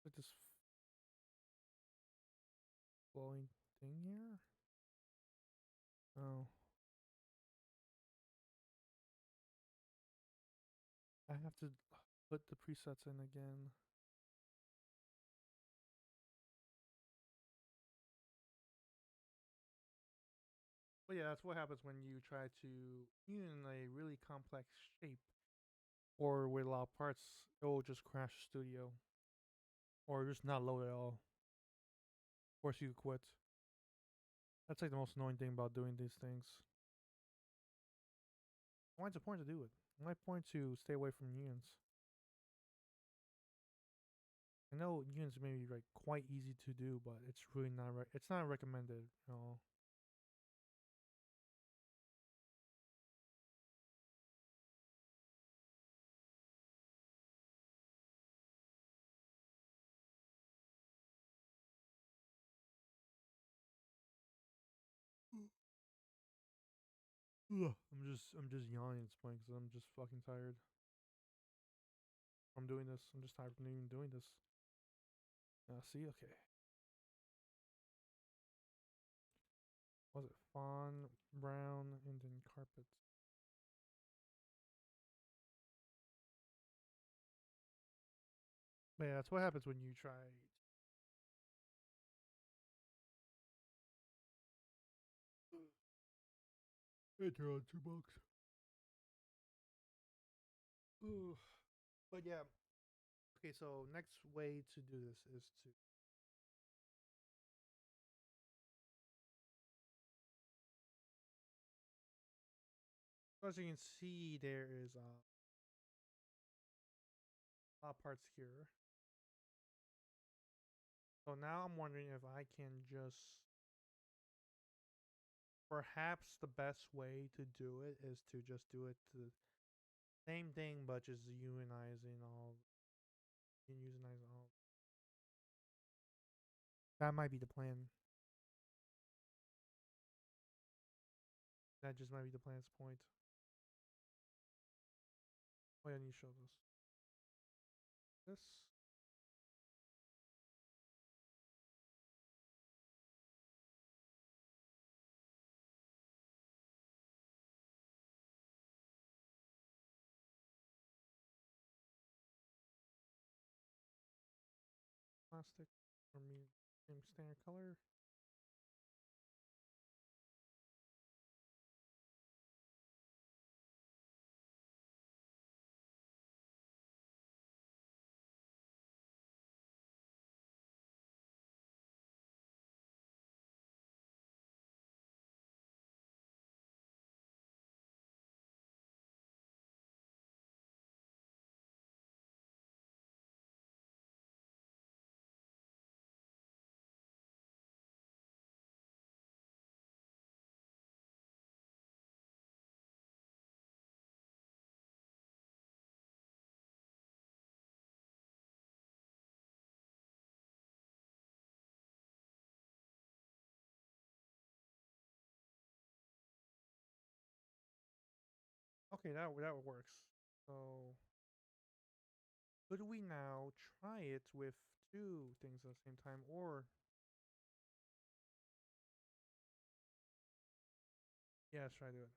S1: With this flowing thing here. Oh. I have to put the presets in again. But yeah, that's what happens when you try to in a really complex shape or with a lot of parts, it will just crash Studio or just not load at all. Force you to quit. That's like the most annoying thing about doing these things. Why's the point to do it? Why point to stay away from unions? I know unions may be like quite easy to do, but it's really not. It's not recommended. You know. Ugh. I'm just yawning at this point because I'm just fucking tired. I'm doing this. I'm just tired from even doing this. See, okay. Was it fawn, brown, and then carpet? But yeah, that's what happens when you try. Enter on $2. Ugh. But yeah, okay. So next way to do this is to as you can see, there is a lot of parts here. So now I'm wondering if I can just. Perhaps the best way to do it is to just do it the same thing, but just unionizing all. Unionizing all. That might be the plan. That just might be the plan's point. Oh, yeah, I need to show this. This. plastic for me, same standard color. Okay, that works. So could we now try it with two things at the same time, or yeah, let's try to do it.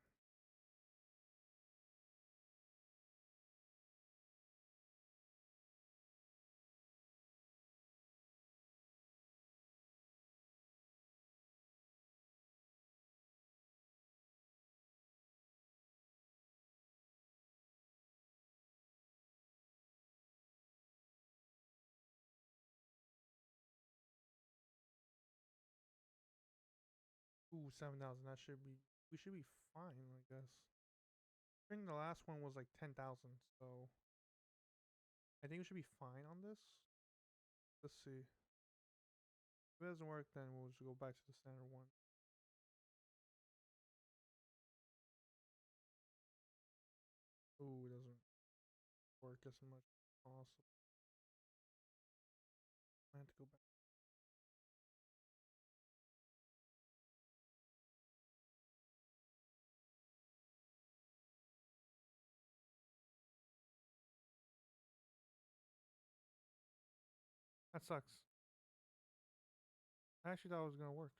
S1: Ooh, 7,000. That should be. We should be fine, I guess. I think the last one was like 10,000, so I think we should be fine on this. Let's see. If it doesn't work, then we'll just go back to the standard one. Ooh, it doesn't work as much as possible. I have to go back. That sucks. I actually thought it was gonna work.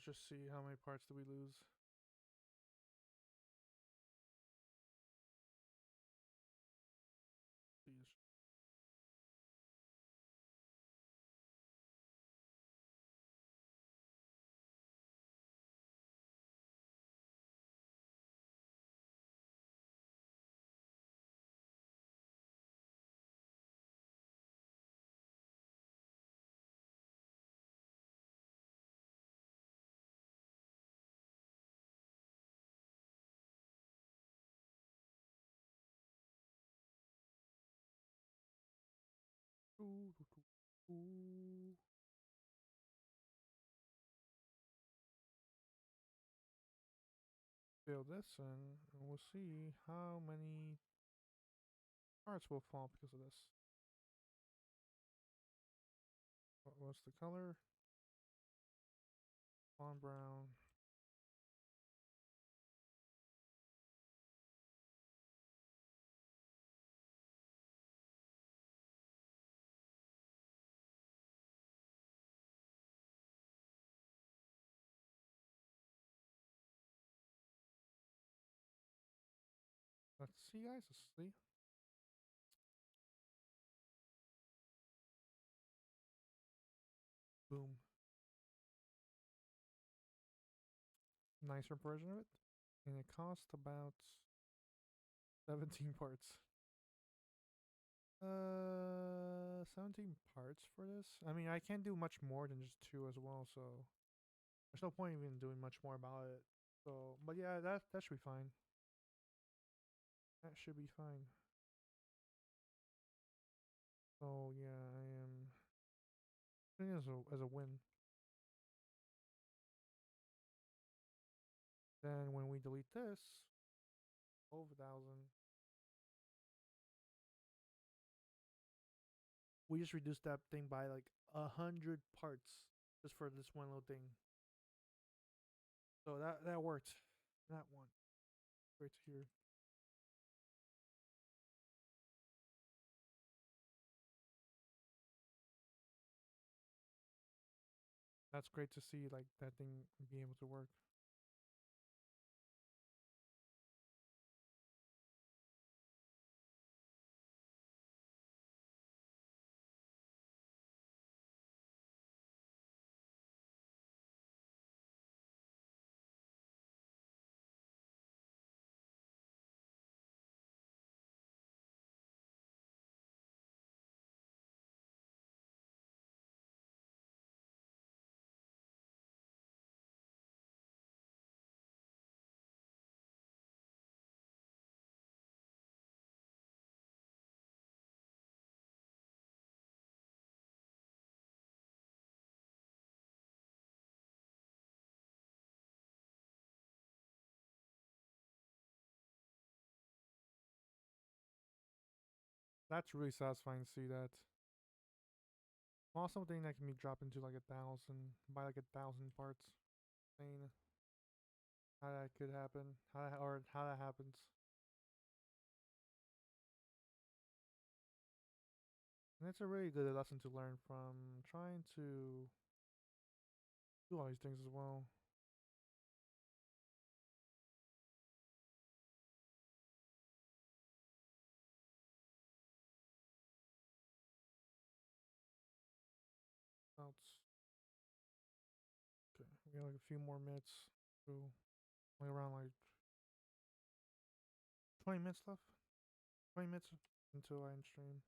S1: Let's just see how many parts do we lose. Jeez. Ooh, ooh, ooh. Fill this in, and we'll see how many parts will fall because of this. What was the color? Fawn brown. Let's see, guys. Let's see. Boom. nicer version of it, and it costs about 17 parts. 17 parts for this. I mean, I can't do much more than just two as well, so there's no point even doing much more about it. So, but yeah, that should be fine. That should be fine. So yeah, I am doing it as a win. Then when we delete this, 12,000. We just reduced that thing by like 100 parts just for this one little thing. So that worked. That one. Great to hear. That's great to see like that thing being able to work. That's really satisfying to see that. Also, thing that can be dropped into like 1,000 by like 1,000 parts. Insane how that could happen. How that happens. And it's a really good lesson to learn from trying to do all these things as well. About okay, we got like a few more minutes. So like around like 20 minutes left. 20 minutes until I end stream.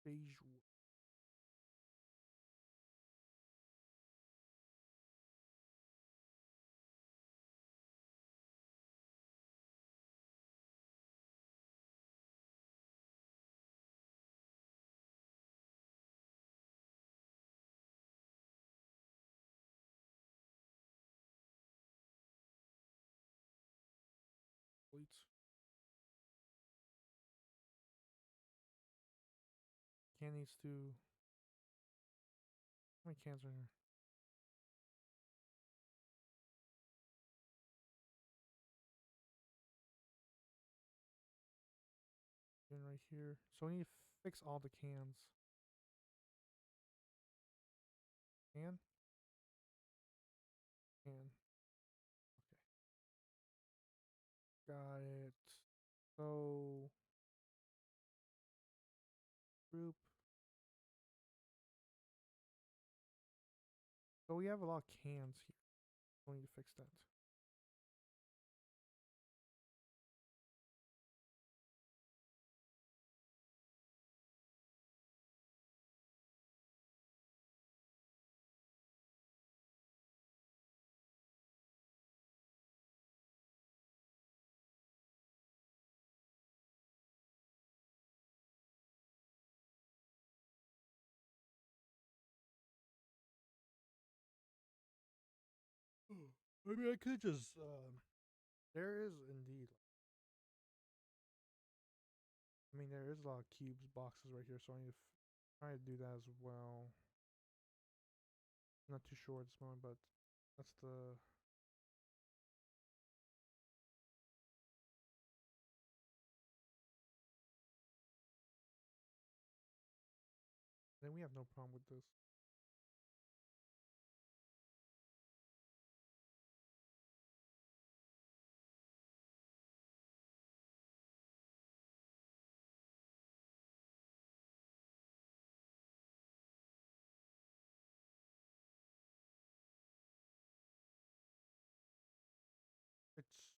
S1: Beige. Bleats. Can needs to. How many cans are here? In right here. So we need to fix all the cans. Can? Can. Okay. Got it. So group. So we have a lot of cans here. We need to fix that. Maybe I could just. There is indeed. I mean, there is a lot of cubes boxes right here, so I need to try to do that as well. Not too sure at this moment, but that's the. Then we have no problem with this. It's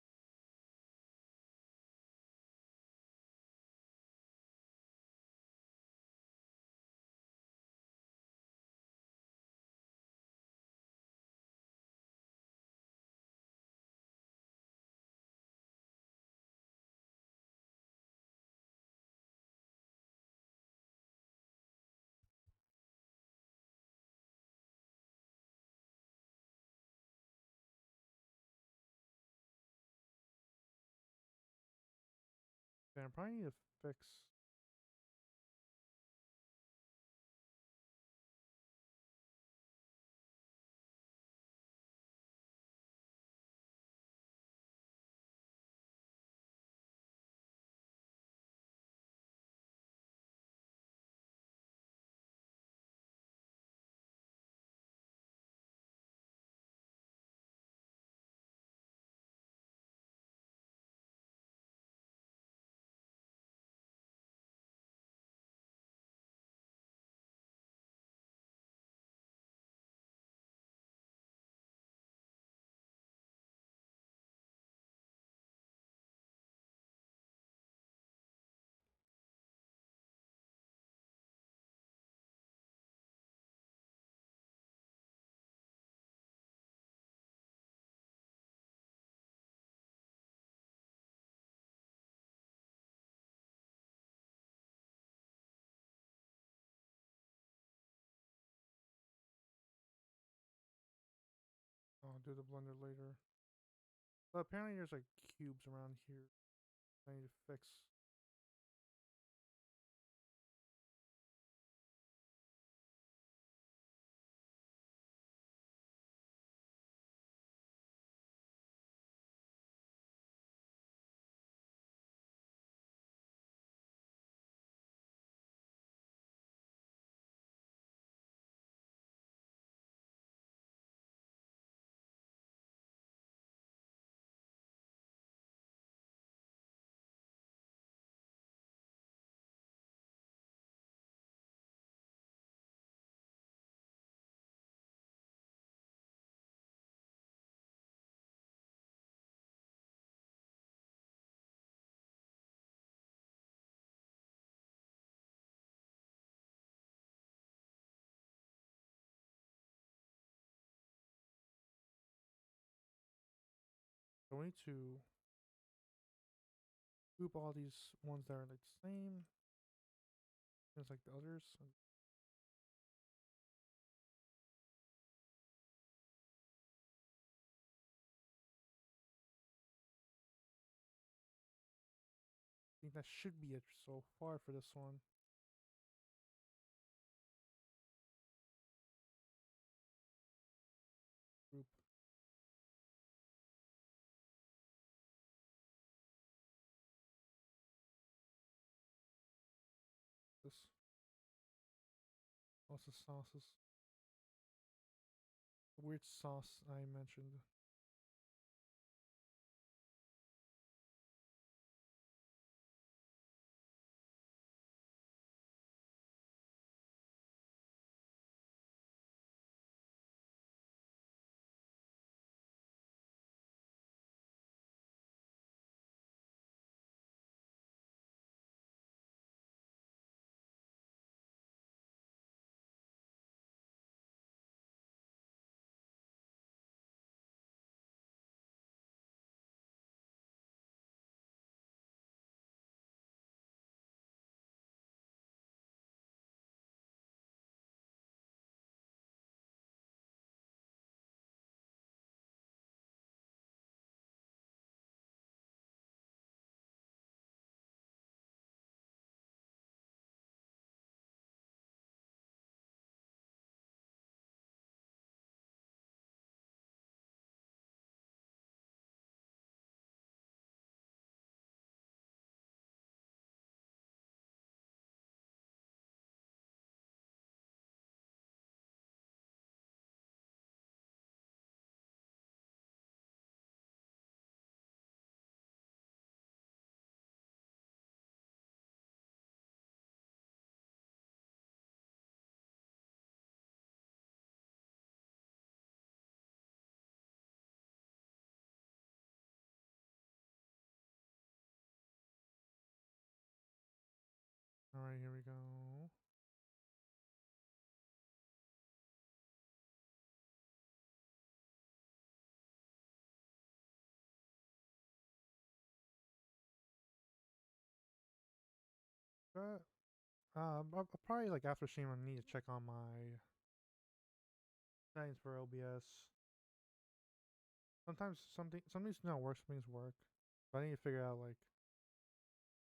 S1: then I probably need to fix. I'll do the blender later. But apparently there's like cubes around here. I need to fix. So we need to group all these ones that are like the same as like the others. I think that should be it so far for this one. Group this. Lots of sauces. The weird sauce I mentioned. Alright, here we go. Probably like after stream, I need to check on my settings for OBS. Sometimes some things do not work, some things work. But I need to figure out like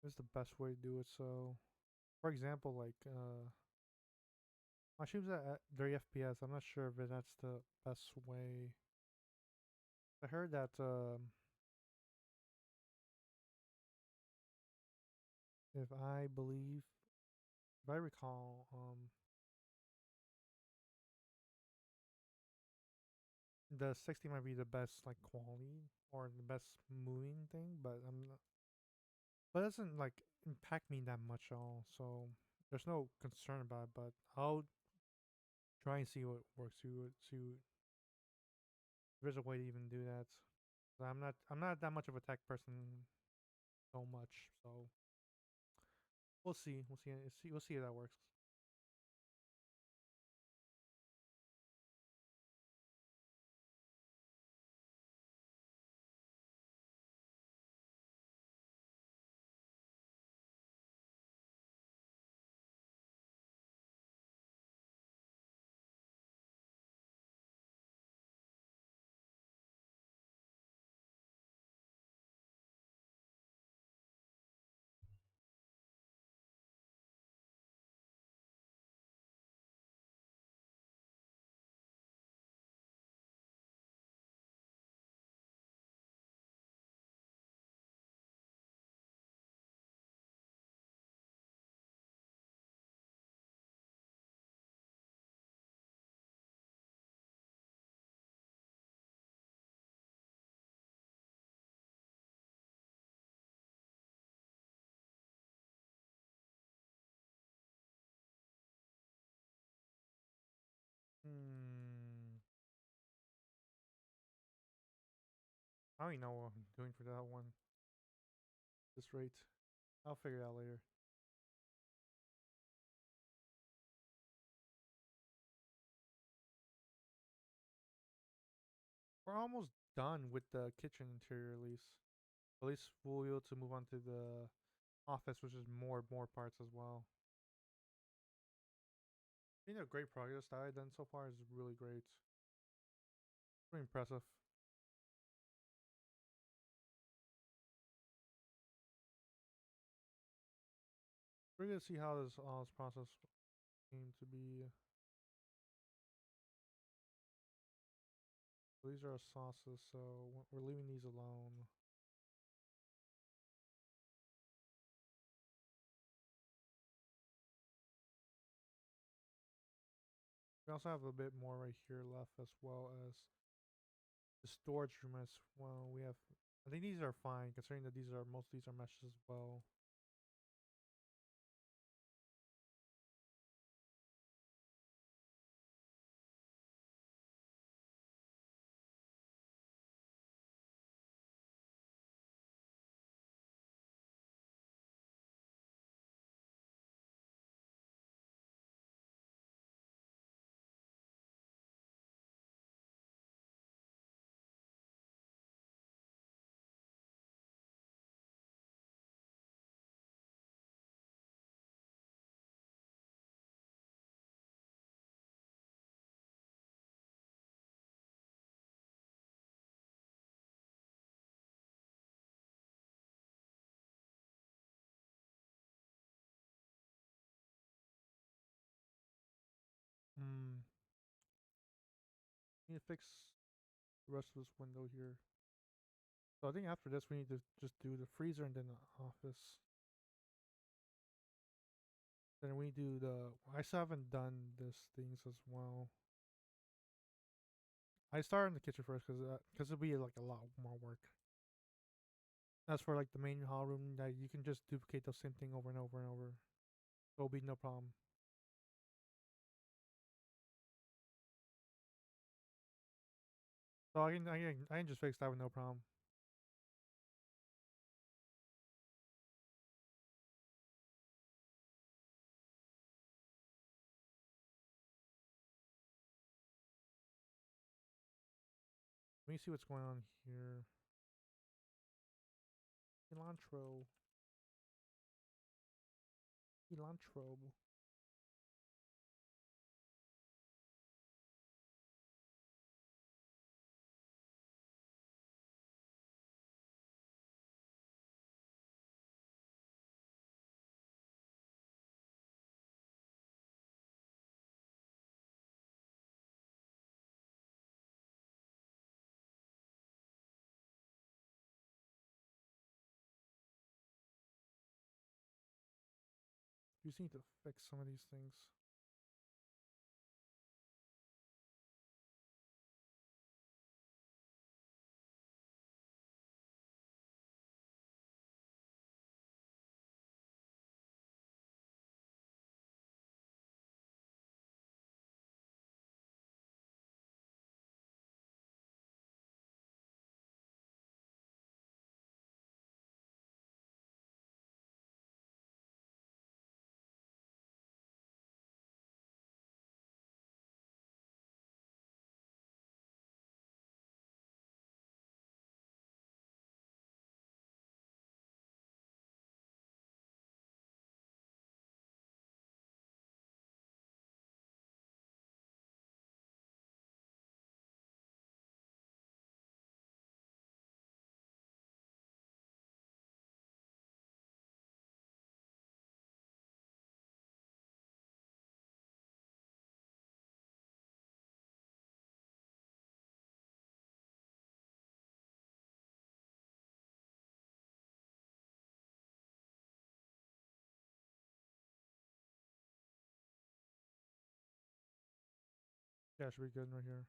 S1: this is the best way to do it. So, for example, like my stream's at 30 FPS. I'm not sure if that's the best way. I heard that if I believe, if I recall, the 60 might be the best like quality or the best moving thing, but I'm not, but it doesn't like impact me that much at all. So there's no concern about it. But I'll try and see what works. See if there's a way to even do that. But I'm not that much of a tech person so much. So we'll see if that works. Hmm. I don't even know what I'm doing for that one. This rate, I'll figure it out later. We're almost done with the kitchen interior, at least. At least we'll be able to move on to the office, which is more parts as well. I think the great progress that I've done so far is really great. Pretty impressive. We're gonna see how this all this process came to be. These are our sauces, so we're leaving these alone. We also have a bit more right here left, as well as the storage room as well. We have, I think these are fine, considering that most of these are meshes as well. Hmm. Need to fix the rest of this window here. So I think after this we need to just do the freezer and then the office. Then we do the. I still haven't done this things as well. I start in the kitchen first because it'll be like a lot more work. As for like the main hall room, that you can just duplicate the same thing over and over and over. So it'll be no problem. So I can just fix that with no problem. Let me see what's going on here. Cilantro. Cilantro. You just need to fix some of these things. Yeah, should be good right here.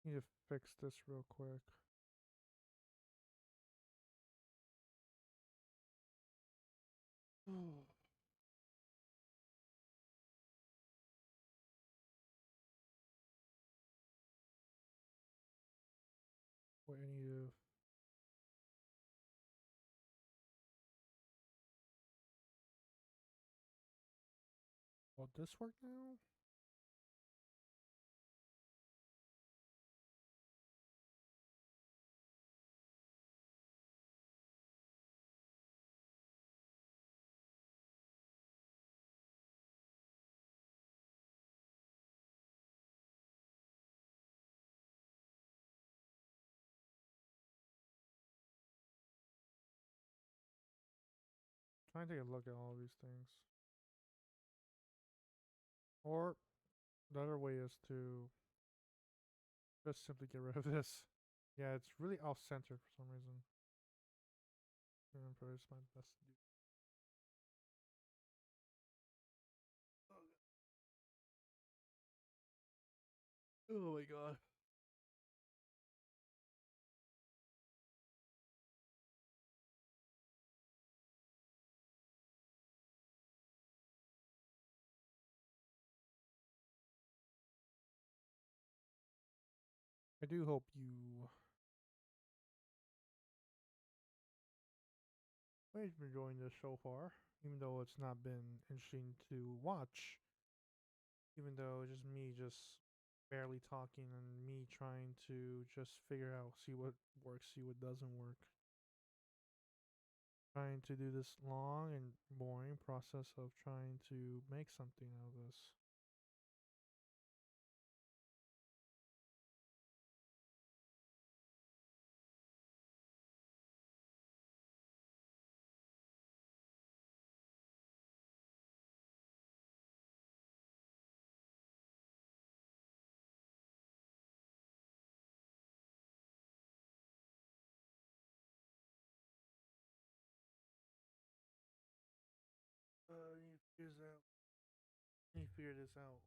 S1: Need to fix this real quick. Wait, I need to. Will this work now? Trying to take a look at all these things. Or the other way is to just simply get rid of this. Yeah, it's really off center for some reason. Probably my best to do. Oh my god. I do hope you have been enjoying this so far, even though it's not been interesting to watch. Even though it's just me just barely talking and me trying to just figure out, see what works, see what doesn't work. Trying to do this long and boring process of trying to make something out of this. Figures out. Let me figure this out.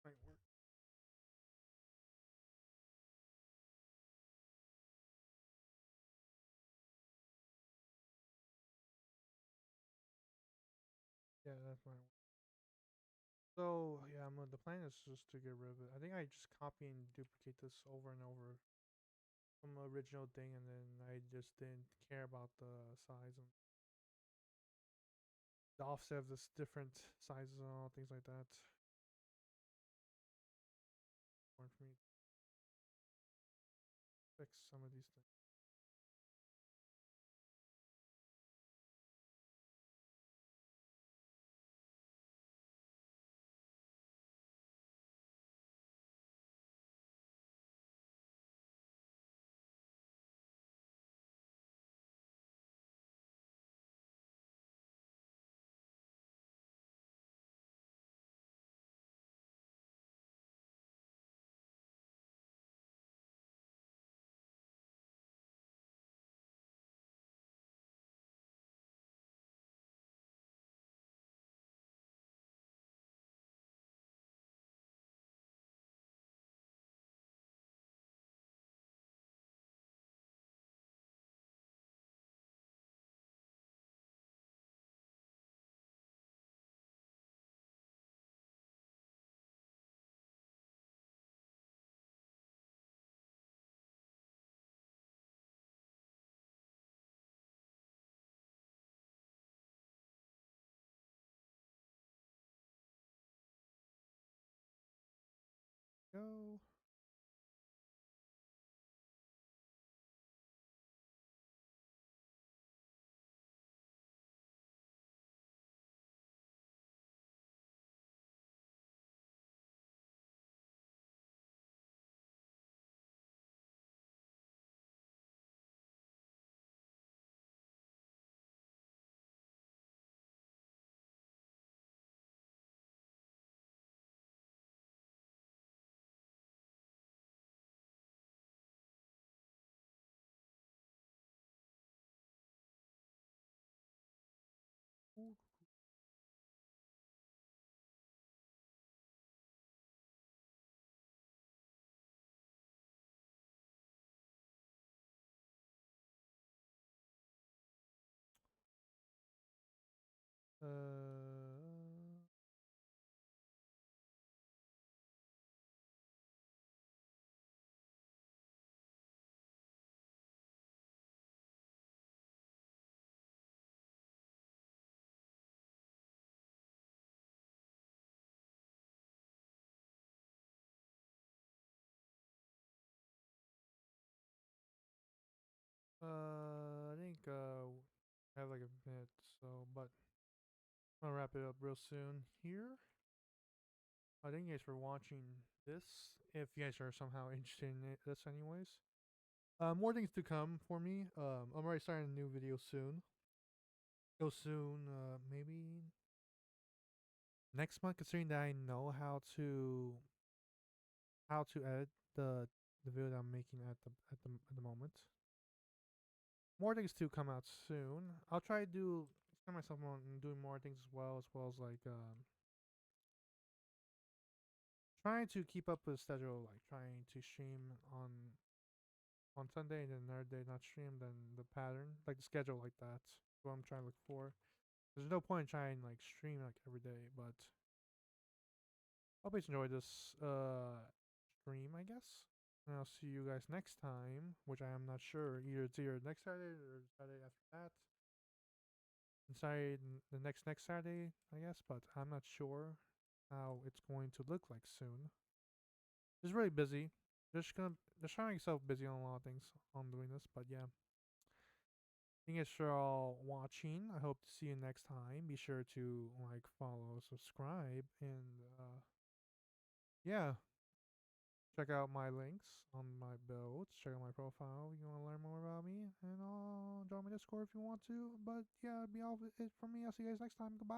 S1: Might work. Yeah, that's my. So yeah, the plan is just to get rid of it. I think I just copy and duplicate this over and over from the original thing, and then I just didn't care about the size and the offset of this different sizes and all things like that. Important for me to fix some of these things. Go. Ooh. I think I have like a minute, so but I'm gonna wrap it up real soon here. I thank you guys for watching this. If you guys are somehow interested in this, anyways, more things to come for me. I'm already starting a new video soon. Go soon. Maybe next month, considering that I know how to edit the video that I'm making at the moment. more things to come out soon. I'll try to do spend myself on doing more things as well as like trying to keep up with the schedule, like trying to stream on Sunday and then another day not stream, then the pattern, like the schedule like that. What I'm trying to look for. There's no point in trying like stream like every day, but I hope you enjoy this stream, I guess. And I'll see you guys next time, which I am not sure. Either next Saturday or Saturday after that. And Saturday, the next Saturday, I guess, but I'm not sure how it's going to look like soon. It's really busy. Just trying to make myself busy on a lot of things on doing this, but yeah. Thank you guys for all watching. I hope to see you next time. Be sure to like, follow, subscribe, and yeah, check out my links on my builds. Check out my profile if you want to learn more about me, and join my Discord if you want to. But yeah, it'll be all it from me. I'll see you guys next time. Goodbye.